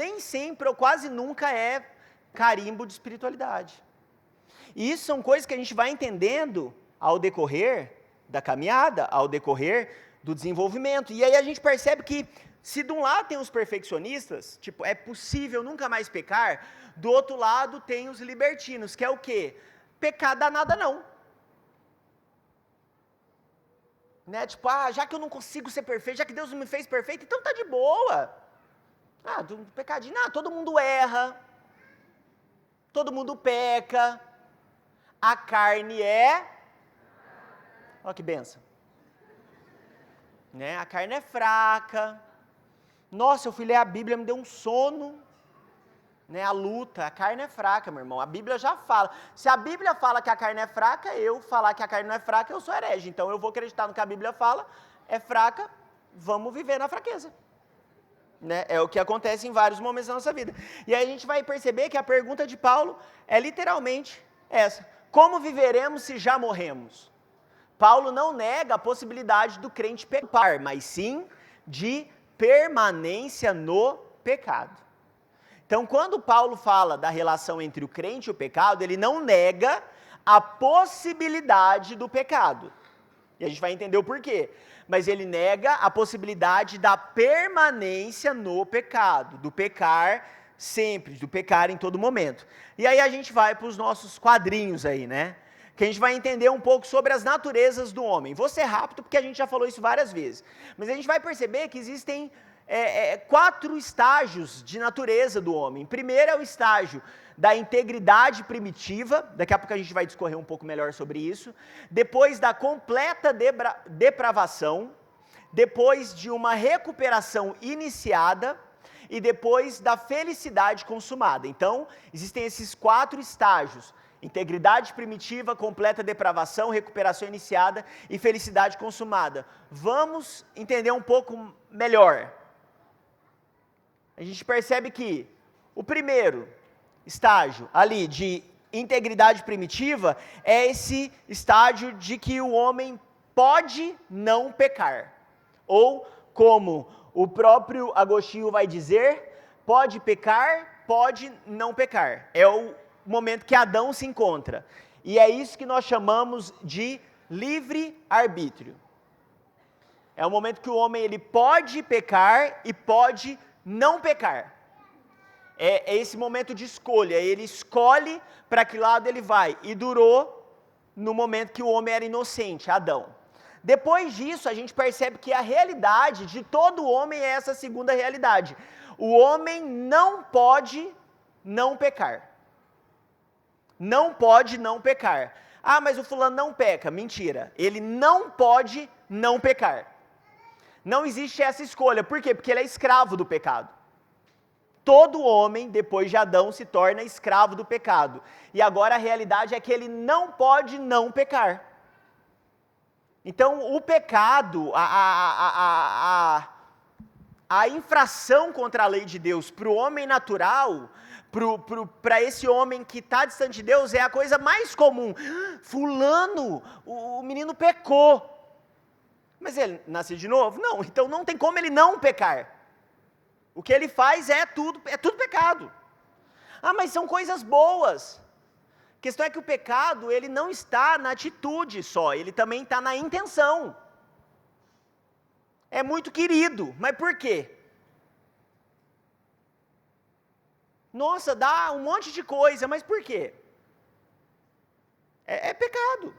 nem sempre ou quase nunca é carimbo de espiritualidade. E isso são coisas que a gente vai entendendo ao decorrer da caminhada, ao decorrer do desenvolvimento. E aí a gente percebe que, se de um lado tem os perfeccionistas, tipo, é possível nunca mais pecar, do outro lado tem os libertinos, que é o quê? Pecar dá nada não. Né? Tipo, já que eu não consigo ser perfeito, já que Deus não me fez perfeito, então tá de boa. Pecadinho, todo mundo erra, todo mundo peca, a carne olha que benção. Né? A carne é fraca. Nossa, eu fui ler a Bíblia, me deu um sono. Né? A luta, a carne é fraca, meu irmão. A Bíblia já fala. Se a Bíblia fala que a carne é fraca, eu falar que a carne não é fraca, eu sou herege. Então eu vou acreditar no que a Bíblia fala, é fraca, vamos viver na fraqueza. Né? É o que acontece em vários momentos da nossa vida. E aí a gente vai perceber que a pergunta de Paulo é literalmente essa: como viveremos se já morremos? Paulo não nega a possibilidade do crente pecar, mas sim de permanência no pecado. Então, quando Paulo fala da relação entre o crente e o pecado, ele não nega a possibilidade do pecado. E a gente vai entender o porquê. Mas ele nega a possibilidade da permanência no pecado, do pecar sempre, do pecar em todo momento. E aí a gente vai para os nossos quadrinhos aí, né? Que a gente vai entender um pouco sobre as naturezas do homem. Vou ser rápido porque a gente já falou isso várias vezes. Mas a gente vai perceber que existem 4 estágios de natureza do homem. Primeiro é o estágio da integridade primitiva, daqui a pouco a gente vai discorrer um pouco melhor sobre isso. Depois da completa depravação, depois de uma recuperação iniciada e depois da felicidade consumada. Então, existem esses 4 estágios: integridade primitiva, completa depravação, recuperação iniciada e felicidade consumada. Vamos entender um pouco melhor. A gente percebe que o primeiro estágio ali de integridade primitiva é esse estágio de que o homem pode não pecar. Ou, como o próprio Agostinho vai dizer, pode pecar, pode não pecar. É o momento que Adão se encontra. E é isso que nós chamamos de livre-arbítrio. É o momento que o homem ele pode pecar e pode não pecar. É esse momento de escolha. Ele escolhe para que lado ele vai. E durou no momento que o homem era inocente, Adão. Depois disso, a gente percebe que a realidade de todo homem é essa segunda realidade. O homem não pode não pecar. Não pode não pecar. Mas o fulano não peca. Mentira. Ele não pode não pecar. Não existe essa escolha. Por quê? Porque ele é escravo do pecado. Todo homem, depois de Adão, se torna escravo do pecado. E agora a realidade é que ele não pode não pecar. Então, o pecado, a infração contra a lei de Deus para o homem natural, para esse homem que está distante de Deus, é a coisa mais comum. Fulano, o menino pecou. Mas ele nasceu de novo? Não, então não tem como ele não pecar. O que ele faz é tudo pecado. Mas são coisas boas. A questão é que o pecado, ele não está na atitude só, ele também está na intenção. É muito querido, mas por quê? Nossa, dá um monte de coisa, mas por quê? É pecado.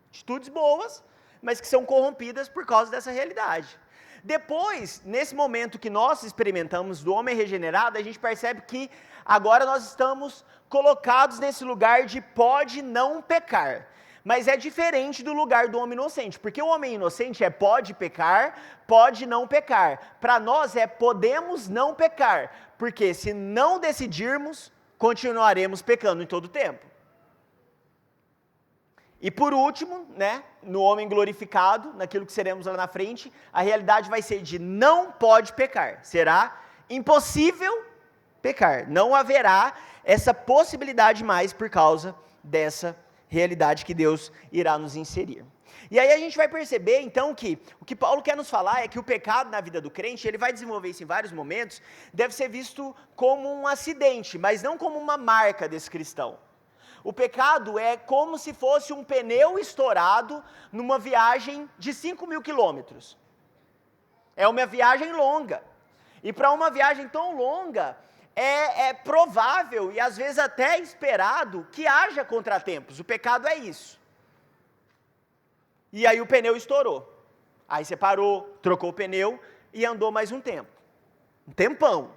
Atitudes boas, mas que são corrompidas por causa dessa realidade. Depois, nesse momento que nós experimentamos do homem regenerado, a gente percebe que agora nós estamos colocados nesse lugar de pode não pecar. Mas é diferente do lugar do homem inocente, porque o homem inocente pode pecar, pode não pecar. Para nós podemos não pecar, porque se não decidirmos, continuaremos pecando em todo o tempo. E por último, né, no homem glorificado, naquilo que seremos lá na frente, a realidade vai ser de não pode pecar. Será impossível pecar. Não haverá essa possibilidade mais por causa dessa realidade que Deus irá nos inserir. E aí a gente vai perceber, então, que o que Paulo quer nos falar é que o pecado na vida do crente, ele vai desenvolver isso em vários momentos, deve ser visto como um acidente, mas não como uma marca desse cristão. O pecado é como se fosse um pneu estourado numa viagem de 5.000 quilômetros. É uma viagem longa. E para uma viagem tão longa, é provável e às vezes até esperado que haja contratempos. O pecado é isso. E aí o pneu estourou. Aí você parou, trocou o pneu e andou mais um tempo. Um tempão.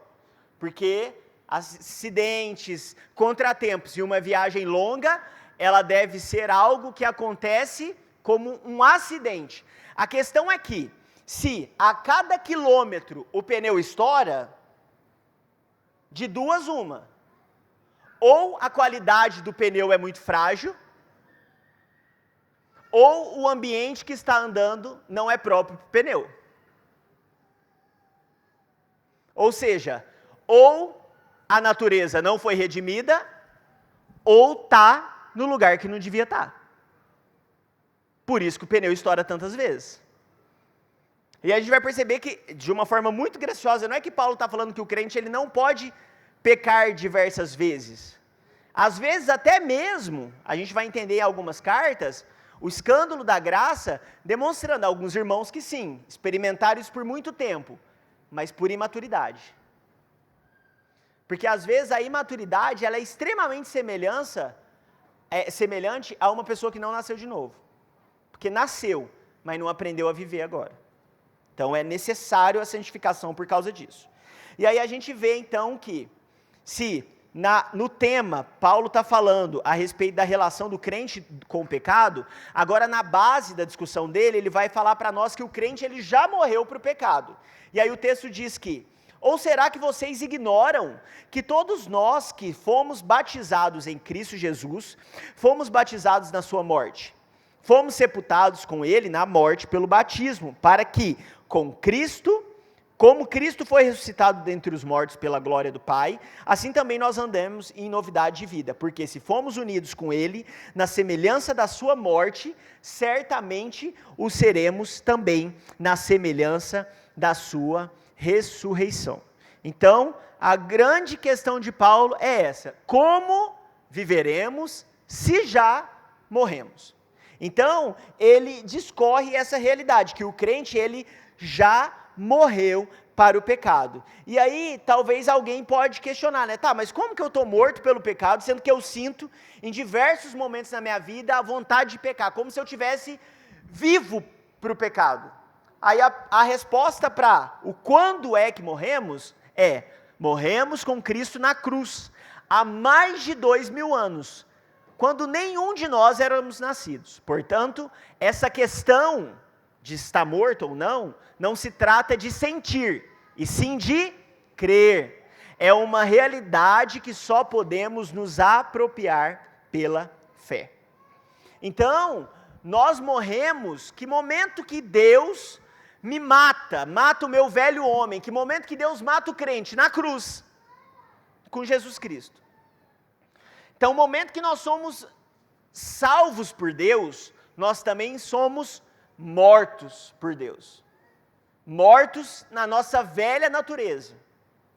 Porque acidentes, contratempos e uma viagem longa, ela deve ser algo que acontece como um acidente. A questão é que, se a cada quilômetro o pneu estoura, de duas uma, ou a qualidade do pneu é muito frágil, ou o ambiente que está andando não é próprio para o pneu. Ou seja, ou a natureza não foi redimida, ou está no lugar que não devia estar. Por isso que o pneu estoura tantas vezes. E a gente vai perceber que, de uma forma muito graciosa, não é que Paulo está falando que o crente ele não pode pecar diversas vezes. Às vezes, até mesmo, a gente vai entender em algumas cartas, o escândalo da graça, demonstrando a alguns irmãos que sim, experimentaram isso por muito tempo, mas por imaturidade. Porque às vezes a imaturidade ela é extremamente semelhante a uma pessoa que não nasceu de novo. Porque nasceu, mas não aprendeu a viver agora. Então é necessário a santificação por causa disso. E aí a gente vê então que, se no tema Paulo está falando a respeito da relação do crente com o pecado, agora na base da discussão dele, ele vai falar para nós que o crente ele já morreu para o pecado. E aí o texto diz que: ou será que vocês ignoram que todos nós que fomos batizados em Cristo Jesus, fomos batizados na sua morte? Fomos sepultados com ele na morte pelo batismo, para que, como Cristo foi ressuscitado dentre os mortos pela glória do Pai, assim também nós andemos em novidade de vida. Porque se fomos unidos com ele, na semelhança da sua morte, certamente o seremos também na semelhança da sua ressurreição. Então, a grande questão de Paulo é essa: como viveremos se já morremos? Então, ele discorre essa realidade, que o crente, ele já morreu para o pecado. E aí, talvez alguém pode questionar, né? Tá, mas como que eu estou morto pelo pecado, sendo que eu sinto, em diversos momentos na minha vida, a vontade de pecar, como se eu tivesse vivo para o pecado? Aí a resposta para o quando é que morremos é: morremos com Cristo na cruz, há mais de 2.000 anos, quando nenhum de nós éramos nascidos. Portanto, essa questão de estar morto ou não, não se trata de sentir, e sim de crer. É uma realidade que só podemos nos apropriar pela fé. Então, nós morremos, que momento que Deus me mata o meu velho homem, que momento que Deus mata o crente? Na cruz, com Jesus Cristo. Então, o momento que nós somos salvos por Deus, nós também somos mortos por Deus. Mortos na nossa velha natureza,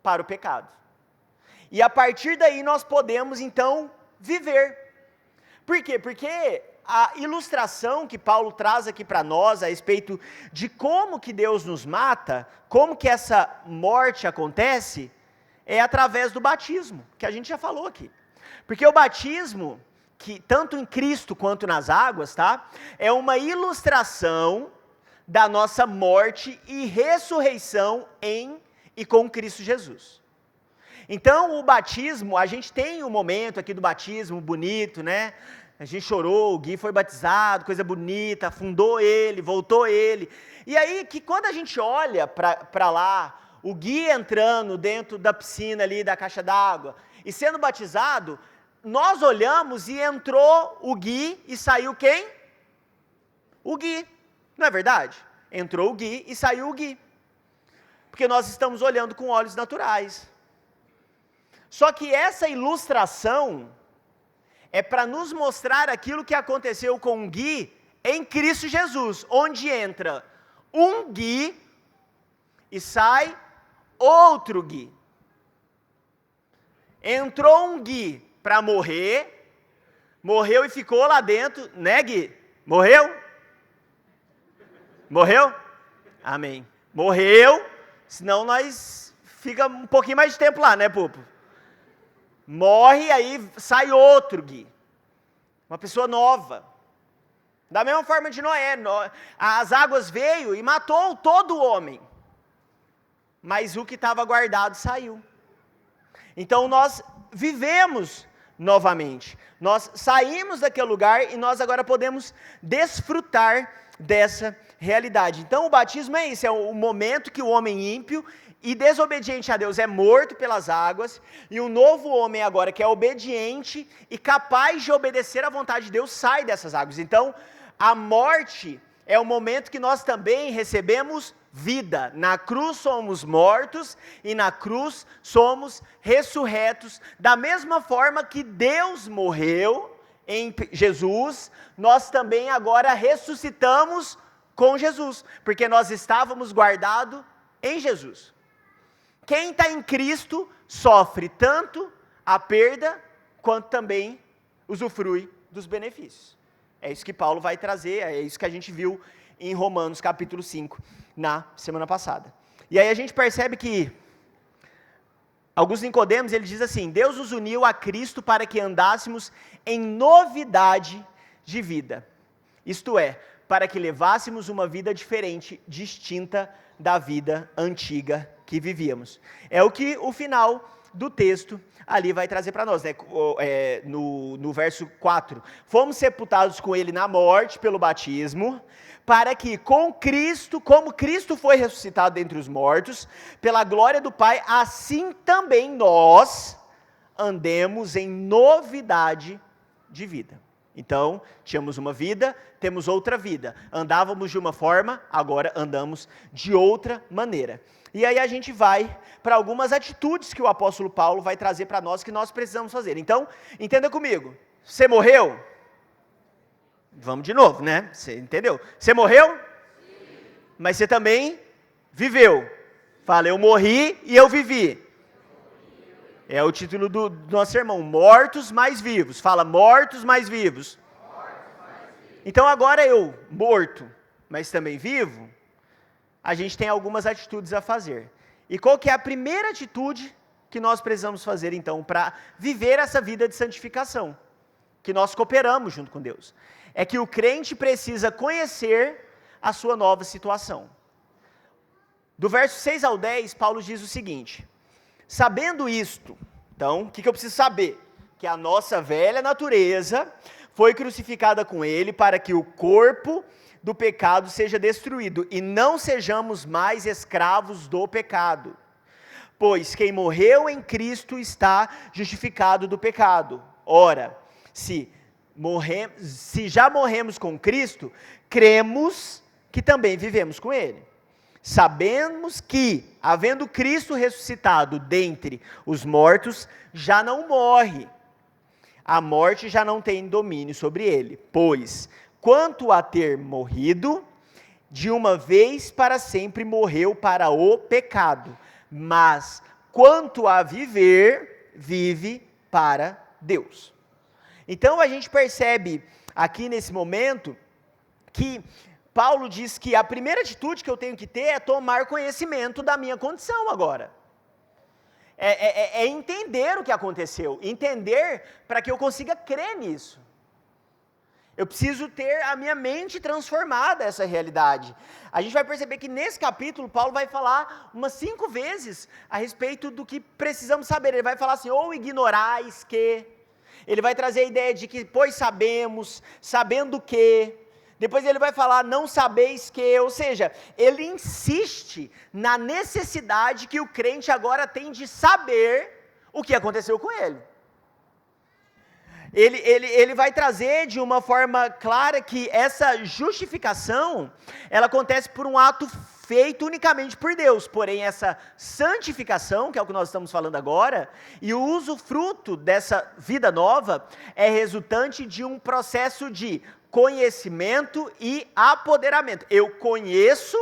para o pecado. E a partir daí nós podemos então viver. Por quê? Porque a ilustração que Paulo traz aqui para nós a respeito de como que Deus nos mata, como que essa morte acontece, é através do batismo, que a gente já falou aqui. Porque o batismo, que tanto em Cristo quanto nas águas, tá? É uma ilustração da nossa morte e ressurreição em e com Cristo Jesus. Então, o batismo, a gente tem um momento aqui do batismo bonito, né? A gente chorou, o Gui foi batizado, coisa bonita, afundou ele, voltou ele. E aí, que quando a gente olha para lá, o Gui entrando dentro da piscina ali, da caixa d'água, e sendo batizado, nós olhamos e entrou o Gui e saiu quem? O Gui, não é verdade? Entrou o Gui e saiu o Gui. Porque nós estamos olhando com olhos naturais. Só que essa ilustração é para nos mostrar aquilo que aconteceu com o Gui em Cristo Jesus, onde entra um Gui e sai outro Gui. Entrou um Gui para morrer, morreu e ficou lá dentro, né, Gui? Morreu? Morreu? Amém. Morreu, senão nós fica um pouquinho mais de tempo lá, né, Pupo? Morre, aí sai outro Gui, uma pessoa nova. Da mesma forma de Noé, as águas veio e matou todo o homem, mas o que estava guardado saiu. Então nós vivemos novamente, nós saímos daquele lugar e nós agora podemos desfrutar dessa realidade. Então o batismo é isso, é o momento que o homem ímpio e desobediente a Deus é morto pelas águas, e um novo homem agora que é obediente e capaz de obedecer à vontade de Deus sai dessas águas. Então a morte é o momento que nós também recebemos vida. Na cruz somos mortos e na cruz somos ressurretos. Da mesma forma que Deus morreu em Jesus, nós também agora ressuscitamos com Jesus, porque nós estávamos guardados em Jesus. Quem está em Cristo sofre tanto a perda, quanto também usufrui dos benefícios. É isso que Paulo vai trazer, é isso que a gente viu em Romanos capítulo 5, na semana passada. E aí a gente percebe que Augusto Nicodemos, ele diz assim: Deus nos uniu a Cristo para que andássemos em novidade de vida. Isto é, para que levássemos uma vida diferente, distinta da vida antiga que vivíamos. É o que o final do texto ali vai trazer para nós, né? No verso 4. Fomos sepultados com ele na morte pelo batismo, para que com Cristo, como Cristo foi ressuscitado dentre os mortos, pela glória do Pai, assim também nós andemos em novidade de vida. Então, tínhamos uma vida, temos outra vida. Andávamos de uma forma, agora andamos de outra maneira. E aí a gente vai para algumas atitudes que o apóstolo Paulo vai trazer para nós, que nós precisamos fazer. Então, entenda comigo, você morreu? Vamos de novo, né? Você entendeu? Você morreu? Sim. Mas você também viveu. Fala, eu morri e eu vivi. É o título do nosso sermão, Mortos mais Vivos. Fala, mortos mais vivos. Então agora eu, morto, mas também vivo, a gente tem algumas atitudes a fazer. E qual que é a primeira atitude que nós precisamos fazer então para viver essa vida de santificação? Que nós cooperamos junto com Deus. É que o crente precisa conhecer a sua nova situação. Do verso 6 ao 10, Paulo diz o seguinte: sabendo isto, então, o que eu preciso saber? Que a nossa velha natureza foi crucificada com ele para que o corpo do pecado seja destruído e não sejamos mais escravos do pecado. Pois quem morreu em Cristo está justificado do pecado. Ora, se já morremos com Cristo, cremos que também vivemos com ele. Sabemos que, havendo Cristo ressuscitado dentre os mortos, já não morre. A morte já não tem domínio sobre ele. Pois, quanto a ter morrido, de uma vez para sempre morreu para o pecado. Mas, quanto a viver, vive para Deus. Então, a gente percebe aqui nesse momento que Paulo diz que a primeira atitude que eu tenho que ter é tomar conhecimento da minha condição agora. É entender o que aconteceu, entender para que eu consiga crer nisso. Eu preciso ter a minha mente transformada essa realidade. A gente vai perceber que nesse capítulo, Paulo vai falar umas 5 vezes a respeito do que precisamos saber. Ele vai falar assim, ou ignorais que... Ele vai trazer a ideia de que, pois sabemos, sabendo que... Depois ele vai falar, não sabeis que, ou seja, ele insiste na necessidade que o crente agora tem de saber o que aconteceu com ele. Ele vai trazer de uma forma clara que essa justificação, ela acontece por um ato feito unicamente por Deus, porém essa santificação, que é o que nós estamos falando agora, e o usufruto dessa vida nova, é resultante de um processo de conhecimento e apoderamento. Eu conheço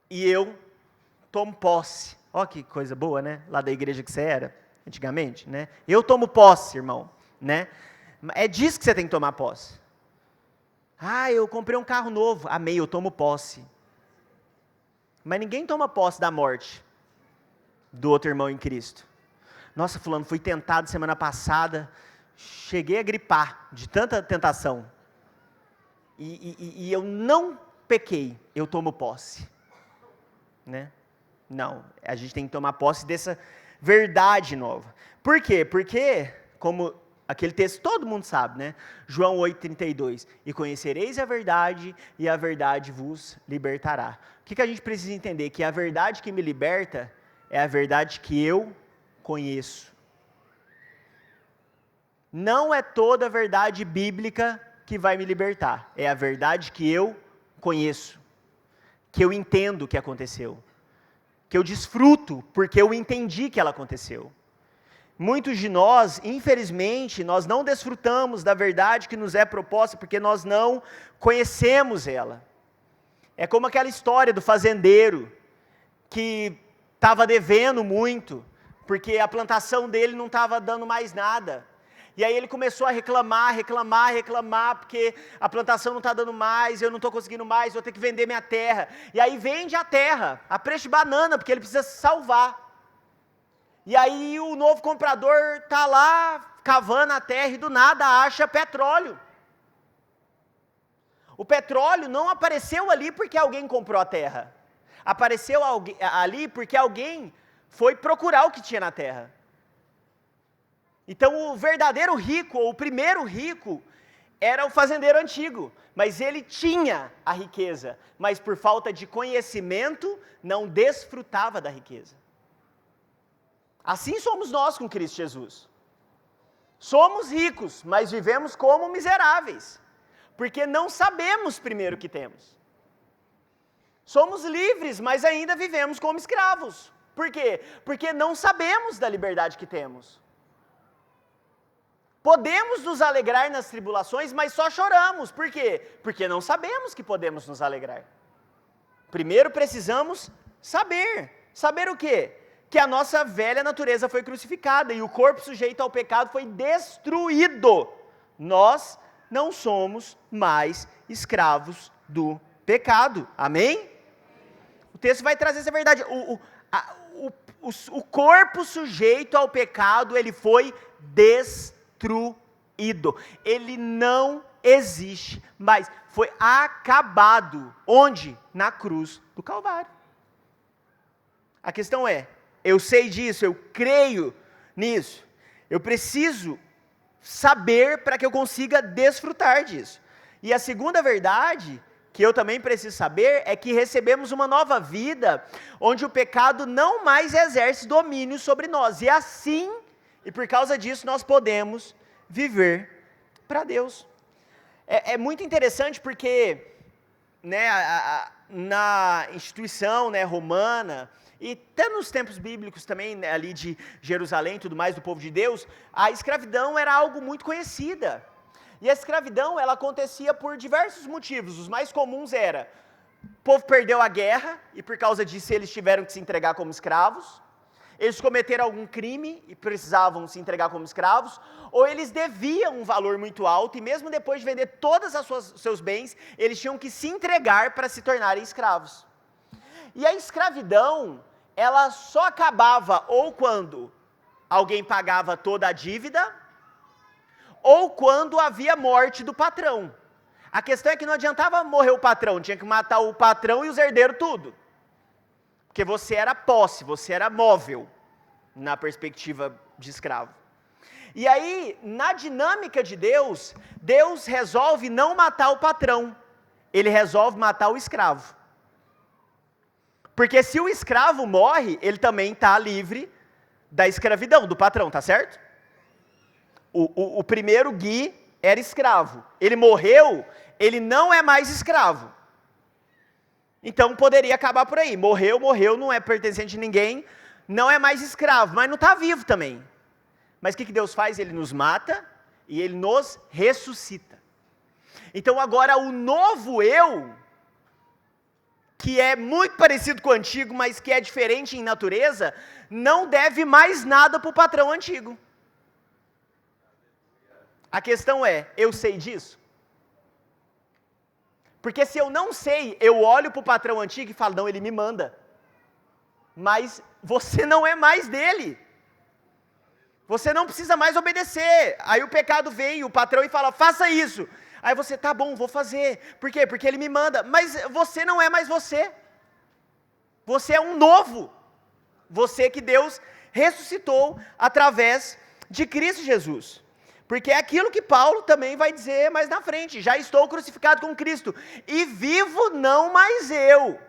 e eu tomo posse. Olha que coisa boa, né? Lá da igreja que você era, antigamente, né? Eu tomo posse, irmão, né? É disso que você tem que tomar posse. Eu comprei um carro novo. Amém, eu tomo posse. Mas ninguém toma posse da morte do outro irmão em Cristo. Nossa, fulano, fui tentado semana passada, cheguei a gripar de tanta tentação. E eu não pequei, eu tomo posse. Né? Não, a gente tem que tomar posse dessa verdade nova. Por quê? Porque, como aquele texto todo mundo sabe, né? João 8,32. E conhecereis a verdade, e a verdade vos libertará. O que a gente precisa entender? Que a verdade que me liberta é a verdade que eu conheço. Não é toda a verdade bíblica que vai me libertar. É a verdade que eu conheço. Que eu entendo o que aconteceu. Que eu desfruto porque eu entendi que ela aconteceu. Muitos de nós, infelizmente, nós não desfrutamos da verdade que nos é proposta porque nós não conhecemos ela. É como aquela história do fazendeiro que estava devendo muito, porque a plantação dele não estava dando mais nada. E aí ele começou a reclamar, porque a plantação não está dando mais, eu não estou conseguindo mais, vou ter que vender minha terra. E aí vende a terra, a preço de banana, porque ele precisa se salvar. E aí o novo comprador está lá, cavando a terra e do nada acha petróleo. O petróleo não apareceu ali porque alguém comprou a terra. Apareceu ali porque alguém foi procurar o que tinha na terra. Então o verdadeiro rico, ou o primeiro rico, era o fazendeiro antigo. Mas ele tinha a riqueza, mas por falta de conhecimento, não desfrutava da riqueza. Assim somos nós com Cristo Jesus. Somos ricos, mas vivemos como miseráveis. Porque não sabemos primeiro o que temos. Somos livres, mas ainda vivemos como escravos. Por quê? Porque não sabemos da liberdade que temos. Podemos nos alegrar nas tribulações, mas só choramos. Por quê? Porque não sabemos que podemos nos alegrar. Primeiro precisamos saber. Saber o quê? Que a nossa velha natureza foi crucificada e o corpo sujeito ao pecado foi destruído. Nós não somos mais escravos do pecado. Amém? O texto vai trazer essa verdade. O corpo sujeito ao pecado, ele foi destruído. Ele não existe mais. Foi acabado. Onde? Na cruz do Calvário. A questão é, eu sei disso, eu creio nisso. Eu preciso saber para que eu consiga desfrutar disso. E a segunda verdade, que eu também preciso saber, é que recebemos uma nova vida, onde o pecado não mais exerce domínio sobre nós. E assim, e por causa disso, nós podemos viver para Deus. É muito interessante porque, né, na instituição, né, romana, e até nos tempos bíblicos também, né, ali de Jerusalém e tudo mais, do povo de Deus, a escravidão era algo muito conhecida. E a escravidão, ela acontecia por diversos motivos. Os mais comuns era, o povo perdeu a guerra, e por causa disso eles tiveram que se entregar como escravos. Eles cometeram algum crime e precisavam se entregar como escravos. Ou eles deviam um valor muito alto, e mesmo depois de vender todos os seus bens, eles tinham que se entregar para se tornarem escravos. E a escravidão, ela só acabava ou quando alguém pagava toda a dívida, ou quando havia morte do patrão. A questão é que não adiantava morrer o patrão, tinha que matar o patrão e os herdeiros tudo. Porque você era posse, você era móvel, na perspectiva de escravo. E aí, na dinâmica de Deus, Deus resolve não matar o patrão, ele resolve matar o escravo. Porque se o escravo morre, ele também está livre da escravidão, do patrão, tá certo? O primeiro Gui era escravo. Ele morreu, ele não é mais escravo. Então poderia acabar por aí. Morreu, não é pertencente de ninguém, não é mais escravo, mas não está vivo também. Mas o que Deus faz? Ele nos mata e Ele nos ressuscita. Então agora o novo eu, que é muito parecido com o antigo, mas que é diferente em natureza, não deve mais nada para o patrão antigo. A questão é, eu sei disso? Porque se eu não sei, eu olho para o patrão antigo e falo, não, ele me manda. Mas você não é mais dele. Você não precisa mais obedecer. Aí o pecado vem, o patrão, e fala, faça isso. Aí você, tá bom, vou fazer. Por quê? Porque ele me manda. Mas você não é mais você. Você é um novo. Você que Deus ressuscitou através de Cristo Jesus. Porque é aquilo que Paulo também vai dizer mais na frente. Já estou crucificado com Cristo. E vivo não mais eu,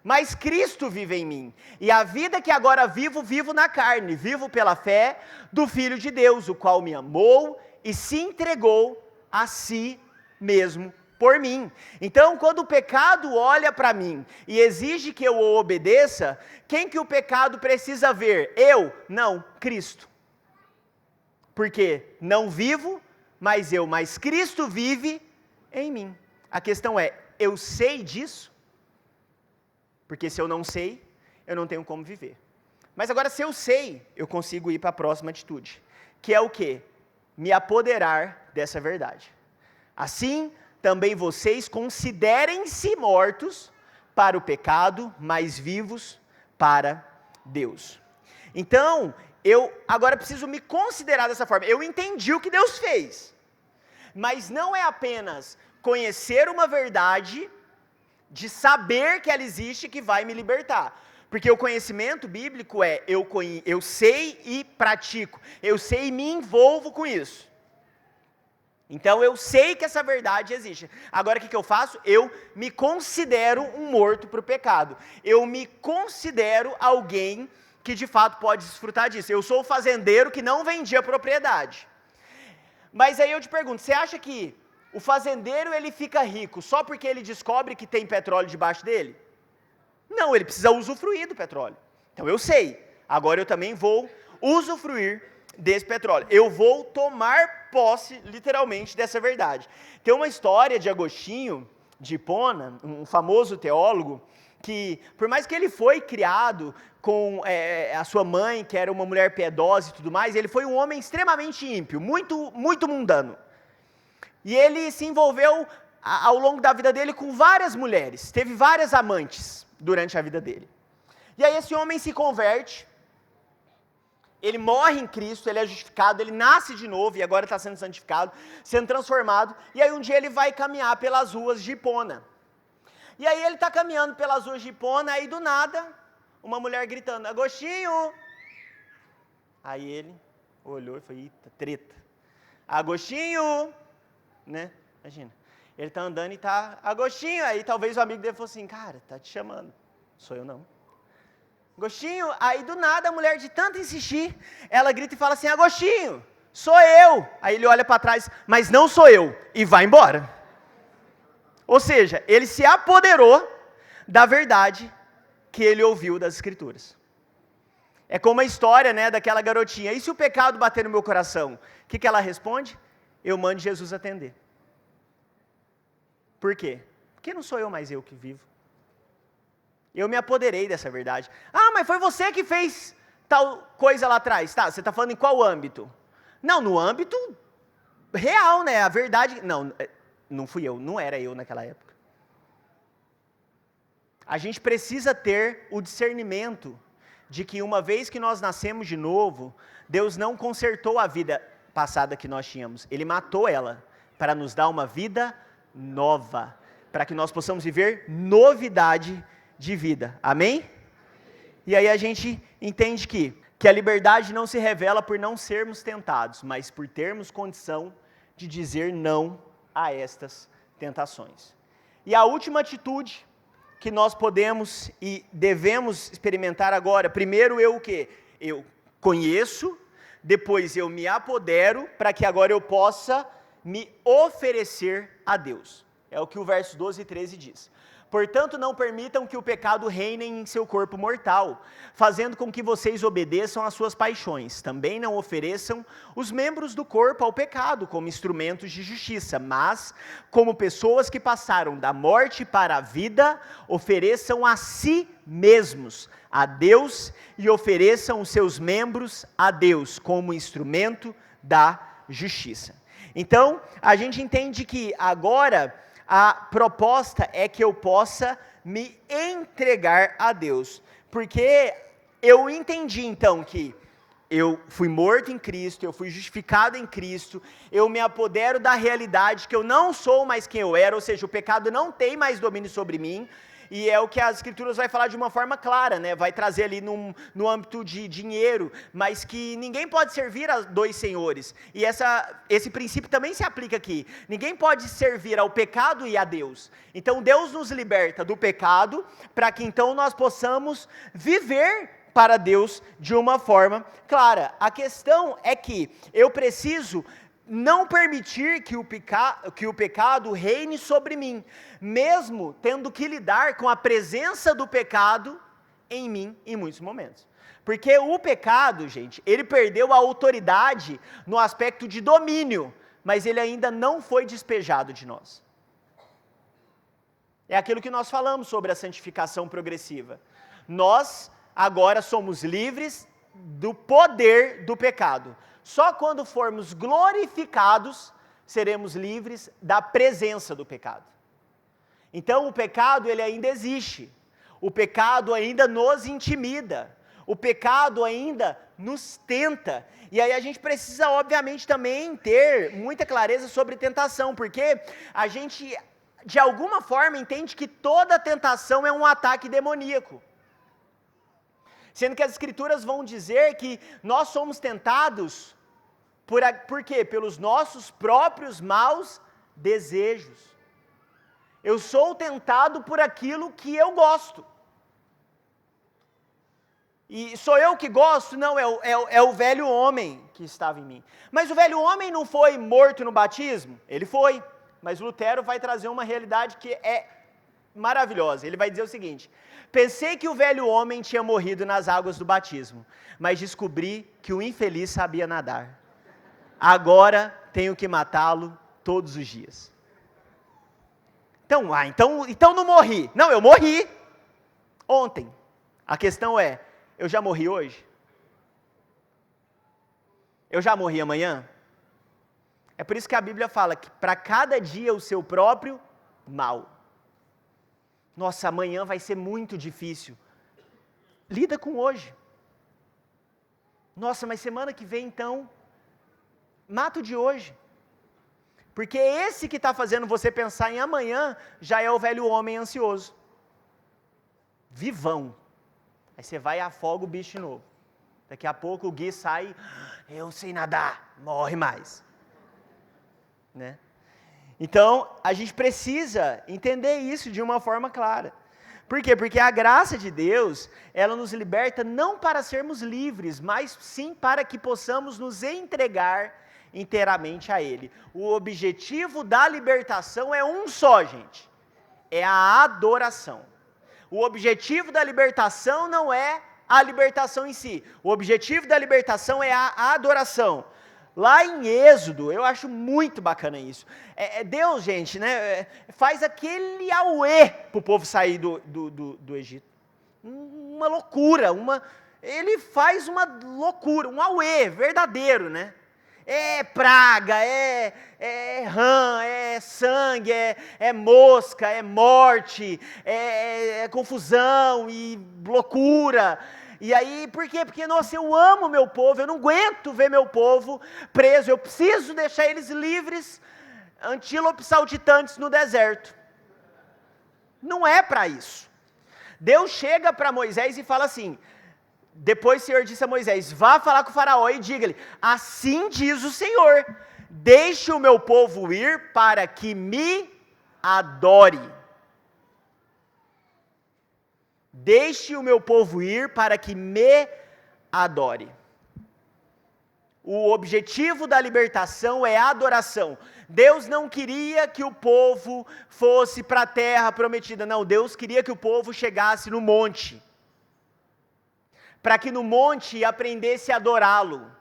mas Cristo vive em mim. E a vida que agora vivo, vivo na carne. Vivo pela fé do Filho de Deus, o qual me amou e se entregou a si mesmo por mim. Então, quando o pecado olha para mim e exige que eu o obedeça, quem que o pecado precisa ver? Eu? Não, Cristo. Porque não vivo, mas Cristo vive em mim. A questão é, eu sei disso? Porque se eu não sei, eu não tenho como viver. Mas agora, se eu sei, eu consigo ir para a próxima atitude, que é o quê? Me apoderar dessa verdade. Assim, também vocês considerem-se mortos para o pecado, mas vivos para Deus. Então, eu agora preciso me considerar dessa forma. Eu entendi o que Deus fez, mas não é apenas conhecer uma verdade, de saber que ela existe, que vai me libertar. Porque o conhecimento bíblico é, eu sei e pratico, eu sei e me envolvo com isso. Então eu sei que essa verdade existe. Agora o que eu faço? Eu me considero um morto para o pecado. Eu me considero alguém que de fato pode desfrutar disso. Eu sou o fazendeiro que não vendia propriedade. Mas aí eu te pergunto, você acha que o fazendeiro ele fica rico só porque ele descobre que tem petróleo debaixo dele? Não, ele precisa usufruir do petróleo. Então eu sei, agora eu também vou usufruir desse petróleo. Eu vou tomar posse, literalmente, dessa verdade. Tem uma história de Agostinho de Hipona, um famoso teólogo, que por mais que ele foi criado com a sua mãe, que era uma mulher piedosa e tudo mais, ele foi um homem extremamente ímpio, muito, muito mundano. E ele se envolveu ao longo da vida dele com várias mulheres, teve várias amantes durante a vida dele. E aí esse homem se converte, ele morre em Cristo, ele é justificado, ele nasce de novo e agora está sendo santificado, sendo transformado, e aí um dia ele vai caminhar pelas ruas de Hipona. E aí ele está caminhando pelas ruas de Hipona, aí do nada, uma mulher gritando, Agostinho! Aí ele olhou e falou, eita, treta. Agostinho! Né? Imagina, ele está andando e está, Agostinho, aí talvez o amigo dele falou assim, cara, está te chamando, sou eu não. Agostinho, aí do nada a mulher de tanto insistir, ela grita e fala assim, Agostinho, sou eu. Aí ele olha para trás, mas não sou eu, e vai embora. Ou seja, ele se apoderou da verdade que ele ouviu das Escrituras. É como a história, né, daquela garotinha, e se o pecado bater no meu coração? O que ela responde? Eu mando Jesus atender. Por quê? Porque não sou eu mais eu que vivo. Eu me apoderei dessa verdade. Ah, mas foi você que fez tal coisa lá atrás. Tá, você está falando em qual âmbito? Não, no âmbito real, né? A verdade... Não fui eu, não era eu naquela época. A gente precisa ter o discernimento de que uma vez que nós nascemos de novo, Deus não consertou a vida passada que nós tínhamos. Ele matou ela para nos dar uma vida nova, para que nós possamos viver novidade de vida. Amém? E aí a gente entende que a liberdade não se revela por não sermos tentados, mas por termos condição de dizer não a estas tentações. E a última atitude que nós podemos e devemos experimentar agora, primeiro eu o quê? Eu conheço, depois eu me apodero para que agora eu possa me oferecer a Deus. É o que o verso 12 e 13 diz. Portanto, não permitam que o pecado reine em seu corpo mortal, fazendo com que vocês obedeçam às suas paixões. Também não ofereçam os membros do corpo ao pecado como instrumentos de justiça, mas, como pessoas que passaram da morte para a vida, ofereçam a si mesmos a Deus e ofereçam os seus membros a Deus como instrumento da justiça. Então, a gente entende que agora a proposta é que eu possa me entregar a Deus, porque eu entendi então que eu fui morto em Cristo, eu fui justificado em Cristo, eu me apodero da realidade que eu não sou mais quem eu era, ou seja, o pecado não tem mais domínio sobre mim, e é o que as Escrituras vai falar de uma forma clara, né? Vai trazer ali no âmbito de dinheiro, mas que ninguém pode servir a dois senhores, e esse princípio também se aplica aqui, ninguém pode servir ao pecado e a Deus. Então Deus nos liberta do pecado, para que então nós possamos viver para Deus de uma forma clara. A questão é que eu preciso não permitir que o pecado reine sobre mim, mesmo tendo que lidar com a presença do pecado em mim em muitos momentos. Porque o pecado, gente, ele perdeu a autoridade no aspecto de domínio, mas ele ainda não foi despejado de nós. É aquilo que nós falamos sobre a santificação progressiva. Nós agora somos livres do poder do pecado. Só quando formos glorificados, seremos livres da presença do pecado. Então o pecado ele ainda existe, o pecado ainda nos intimida, o pecado ainda nos tenta, e aí a gente precisa obviamente também ter muita clareza sobre tentação, porque a gente de alguma forma entende que toda tentação é um ataque demoníaco. Sendo que as Escrituras vão dizer que nós somos tentados, por quê? Pelos nossos próprios maus desejos. Eu sou tentado por aquilo que eu gosto. E sou eu que gosto? Não, é o velho homem que estava em mim. Mas o velho homem não foi morto no batismo? Ele foi. Mas Lutero vai trazer uma realidade que é maravilhosa. Ele vai dizer o seguinte: pensei que o velho homem tinha morrido nas águas do batismo, mas descobri que o infeliz sabia nadar. Agora tenho que matá-lo todos os dias. Então não morri. Não, eu morri ontem. A questão é, eu já morri hoje? Eu já morri amanhã? É por isso que a Bíblia fala que para cada dia o seu próprio mal. Nossa, amanhã vai ser muito difícil. Lida com hoje. Nossa, mas semana que vem então, mata o de hoje. Porque esse que está fazendo você pensar em amanhã, já é o velho homem ansioso. Vivão. Aí você vai e afoga o bicho de novo. Daqui a pouco o Gui sai, eu sei nadar, morre mais. Né? Então, a gente precisa entender isso de uma forma clara. Por quê? Porque a graça de Deus, ela nos liberta não para sermos livres, mas sim para que possamos nos entregar inteiramente a Ele. O objetivo da libertação é um só, gente. É a adoração. O objetivo da libertação não é a libertação em si. O objetivo da libertação é a adoração. Lá em Êxodo, eu acho muito bacana isso. Deus, gente, né, faz aquele auê para o povo sair do Egito. Uma loucura, ele faz uma loucura, um auê verdadeiro, né? É praga, é rã, é sangue, é mosca, é morte, é confusão e loucura. E aí, por quê? Porque, nossa, eu amo meu povo, eu não aguento ver meu povo preso, eu preciso deixar eles livres, antílopes saltitantes no deserto. Não é para isso. Deus chega para Moisés e fala assim, depois o Senhor disse a Moisés, vá falar com o faraó e diga-lhe, assim diz o Senhor, deixe o meu povo ir para que me adore. Deixe o meu povo ir para que me adore. O objetivo da libertação é a adoração. Deus não queria que o povo fosse para a terra prometida, não. Deus queria que o povo chegasse no monte, para que no monte aprendesse a adorá-lo.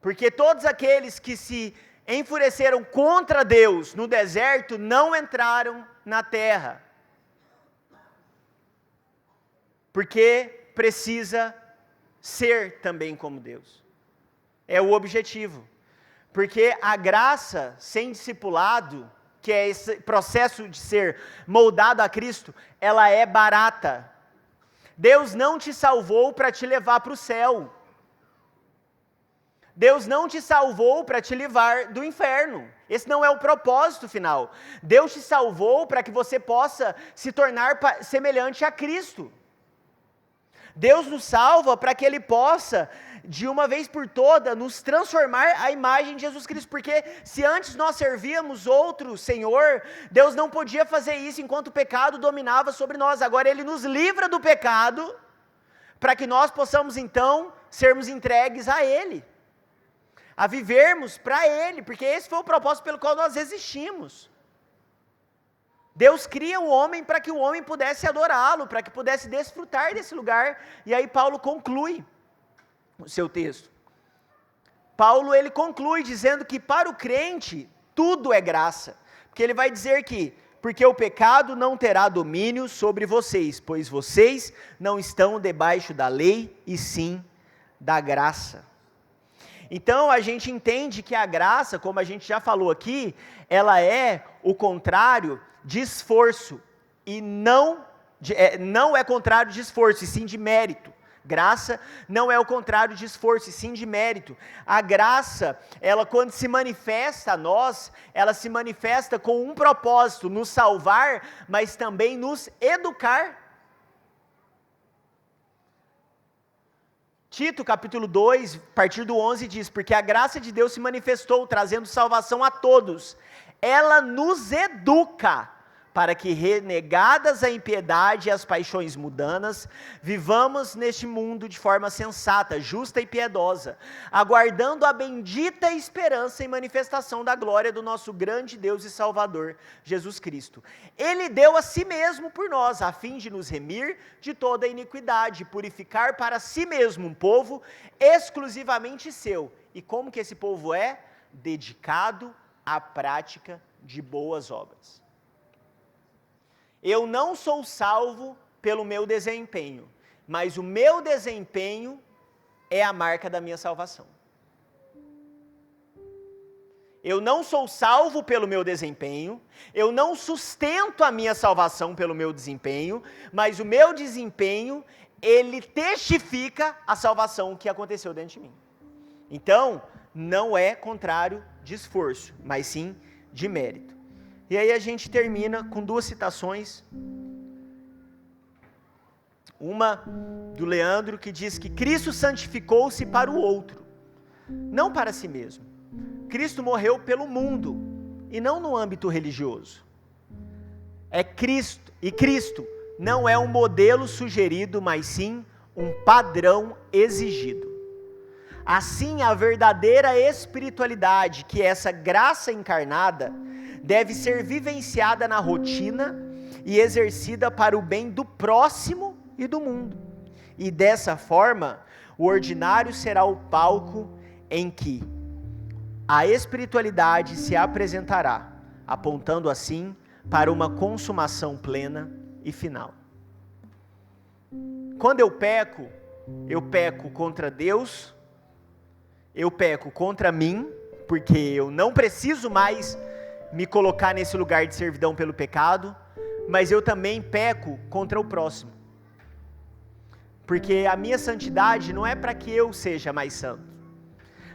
Porque todos aqueles que se enfureceram contra Deus no deserto não entraram na terra. Porque precisa ser também como Deus. É o objetivo. Porque a graça sem discipulado, que é esse processo de ser moldado a Cristo, ela é barata. Deus não te salvou para te levar para o céu. Deus não te salvou para te livrar do inferno. Esse não é o propósito final. Deus te salvou para que você possa se tornar semelhante a Cristo. Deus nos salva para que Ele possa, de uma vez por todas, nos transformar à imagem de Jesus Cristo. Porque se antes nós servíamos outro Senhor, Deus não podia fazer isso enquanto o pecado dominava sobre nós. Agora Ele nos livra do pecado, para que nós possamos então sermos entregues a Ele, a vivermos para Ele, porque esse foi o propósito pelo qual nós existimos. Deus cria o homem para que o homem pudesse adorá-lo, para que pudesse desfrutar desse lugar. E aí Paulo conclui o seu texto. Paulo, ele conclui dizendo que para o crente tudo é graça. Porque ele vai dizer que, porque o pecado não terá domínio sobre vocês, pois vocês não estão debaixo da lei, e sim da graça. Então a gente entende que a graça, como a gente já falou aqui, ela é o contrário de esforço, e não é contrário de esforço, e sim de mérito. Graça não é o contrário de esforço, e sim de mérito. A graça, ela quando se manifesta a nós, ela se manifesta com um propósito, nos salvar, mas também nos educar. Tito capítulo 2, a partir do 11 diz, porque a graça de Deus se manifestou, trazendo salvação a todos. Ela nos educa, para que renegadas a impiedade e as paixões mundanas, vivamos neste mundo de forma sensata, justa e piedosa, aguardando a bendita esperança e manifestação da glória do nosso grande Deus e Salvador, Jesus Cristo. Ele deu a si mesmo por nós, a fim de nos remir de toda a iniquidade, purificar para si mesmo um povo exclusivamente seu. E como que esse povo é? Dedicado à prática de boas obras. Eu não sou salvo pelo meu desempenho, mas o meu desempenho é a marca da minha salvação. Eu não sou salvo pelo meu desempenho, eu não sustento a minha salvação pelo meu desempenho, mas o meu desempenho, ele testifica a salvação que aconteceu dentro de mim. Então, não é contrário de esforço, mas sim de mérito. E aí a gente termina com duas citações. Uma do Leandro, que diz que Cristo santificou-se para o outro, não para si mesmo. Cristo morreu pelo mundo, e não no âmbito religioso. É Cristo, e Cristo não é um modelo sugerido, mas sim um padrão exigido. Assim, a verdadeira espiritualidade, que é essa graça encarnada, deve ser vivenciada na rotina e exercida para o bem do próximo e do mundo. E dessa forma, o ordinário será o palco em que a espiritualidade se apresentará, apontando assim para uma consumação plena e final. Quando eu peco contra Deus, eu peco contra mim, porque eu não preciso mais me colocar nesse lugar de servidão pelo pecado, mas eu também peco contra o próximo. Porque a minha santidade não é para que eu seja mais santo,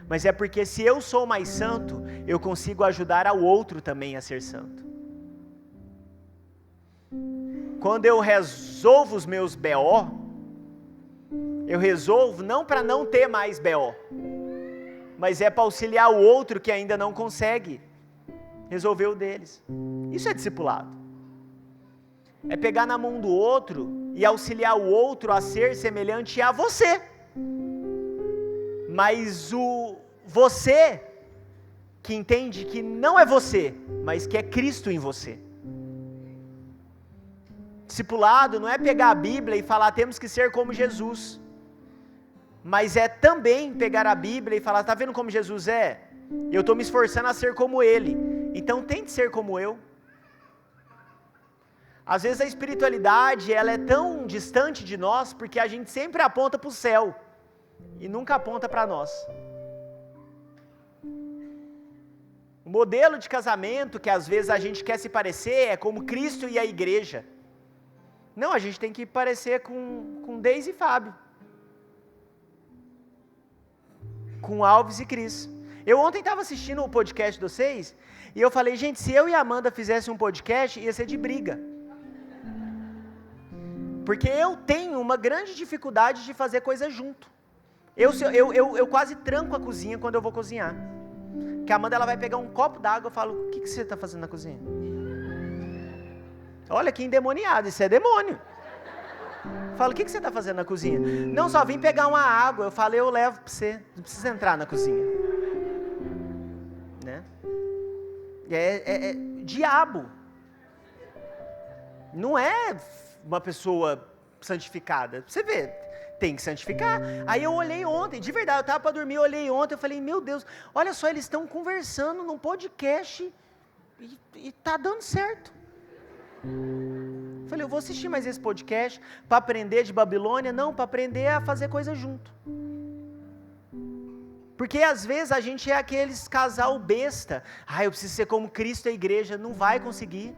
mas é porque se eu sou mais santo, eu consigo ajudar ao outro também a ser santo. Quando eu resolvo os meus BO, eu resolvo não para não ter mais BO, mas é para auxiliar o outro que ainda não consegue resolver o deles. Isso é discipulado. É pegar na mão do outro e auxiliar o outro a ser semelhante a você. mas você que entende que não é você, mas que é Cristo em você. Discipulado não é pegar a Bíblia e falar temos que ser como Jesus, mas é também pegar a Bíblia e falar, tá vendo como Jesus é? Eu estou me esforçando a ser como Ele, então tente ser como eu. Às vezes a espiritualidade ela é tão distante de nós porque a gente sempre aponta para o céu e nunca aponta para nós. O modelo de casamento que às vezes a gente quer se parecer é como Cristo e a igreja. Não, a gente tem que parecer com Deise e Fábio. Com Alves e Cris. Eu ontem estava assistindo o podcast de vocês e eu falei, gente, se eu e a Amanda fizessem um podcast, ia ser de briga. Porque eu tenho uma grande dificuldade de fazer coisa junto. Eu quase tranco a cozinha quando eu vou cozinhar. Que a Amanda ela vai pegar um copo d'água e falo, o que você está fazendo na cozinha? Olha que endemoniado, isso é demônio. Falo, o que você está fazendo na cozinha? Não, só vim pegar uma água. Eu falei, eu levo para você, não precisa entrar na cozinha. Né? É diabo. Não é uma pessoa santificada. Você vê, tem que santificar. Aí eu olhei ontem, de verdade, eu estava para dormir, eu olhei ontem, eu falei, meu Deus, olha só, eles estão conversando num podcast e tá dando certo. Falei, eu vou assistir mais esse podcast para aprender de Babilônia, não, para aprender a fazer coisa junto. Porque às vezes a gente é aqueles casal besta, eu preciso ser como Cristo e a igreja, não vai conseguir.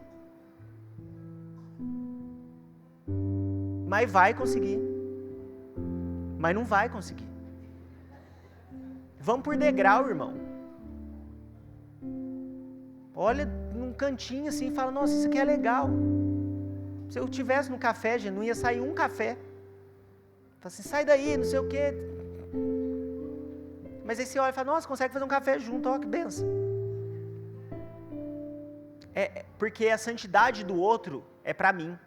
Mas vai conseguir. Mas não vai conseguir. Vamos por degrau, irmão. Olha num cantinho assim e fala, nossa, isso aqui é legal. Se eu estivesse no café, gente, não ia sair um café. Fala assim, sai daí, não sei o quê. Mas aí você olha e fala, nossa, consegue fazer um café junto, ó, que benção. Porque a santidade do outro é para mim.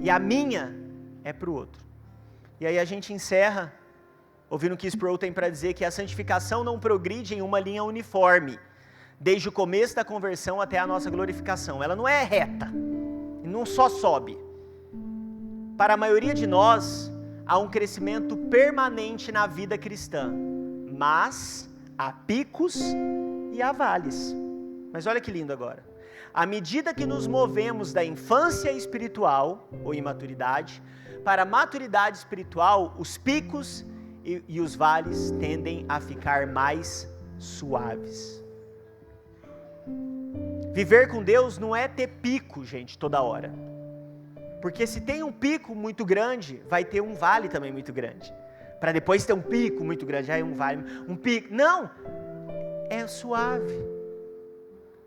E a minha é para o outro. E aí a gente encerra, ouvindo o que Sproul tem para dizer, que a santificação não progride em uma linha uniforme, desde o começo da conversão até a nossa glorificação. Ela não é reta, não só sobe. Para a maioria de nós, há um crescimento permanente na vida cristã, mas há picos e há vales. Mas olha que lindo agora. À medida que nos movemos da infância espiritual, ou imaturidade, para a maturidade espiritual, os picos e os vales tendem a ficar mais suaves. Viver com Deus não é ter pico, gente, toda hora. Porque se tem um pico muito grande, vai ter um vale também muito grande. Para depois ter um pico muito grande, aí um vale, um pico. Não! É suave.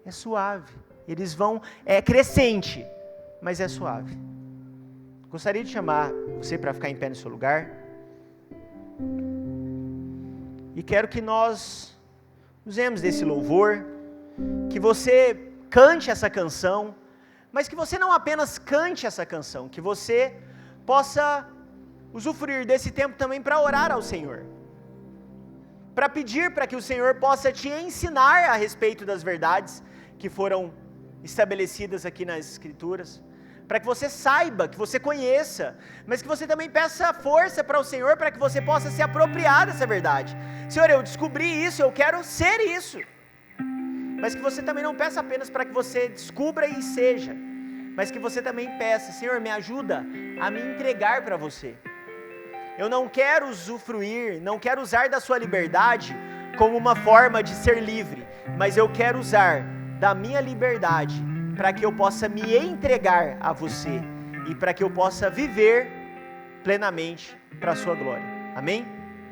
É suave. Eles vão, é crescente, mas é suave. Gostaria de chamar você para ficar em pé no seu lugar. E quero que nós usemos desse louvor, que você cante essa canção, mas que você não apenas cante essa canção, que você possa usufruir desse tempo também para orar ao Senhor. Para pedir para que o Senhor possa te ensinar a respeito das verdades que foram estabelecidas aqui nas Escrituras, para que você saiba, que você conheça, mas que você também peça força para o Senhor, para que você possa se apropriar dessa verdade. Senhor, eu descobri isso, eu quero ser isso, mas que você também não peça apenas para que você descubra e seja, mas que você também peça, Senhor, me ajuda a me entregar para você. Eu não quero usufruir, não quero usar da sua liberdade como uma forma de ser livre, mas eu quero usar da minha liberdade para que eu possa me entregar a você e para que eu possa viver plenamente para a sua glória. Amém?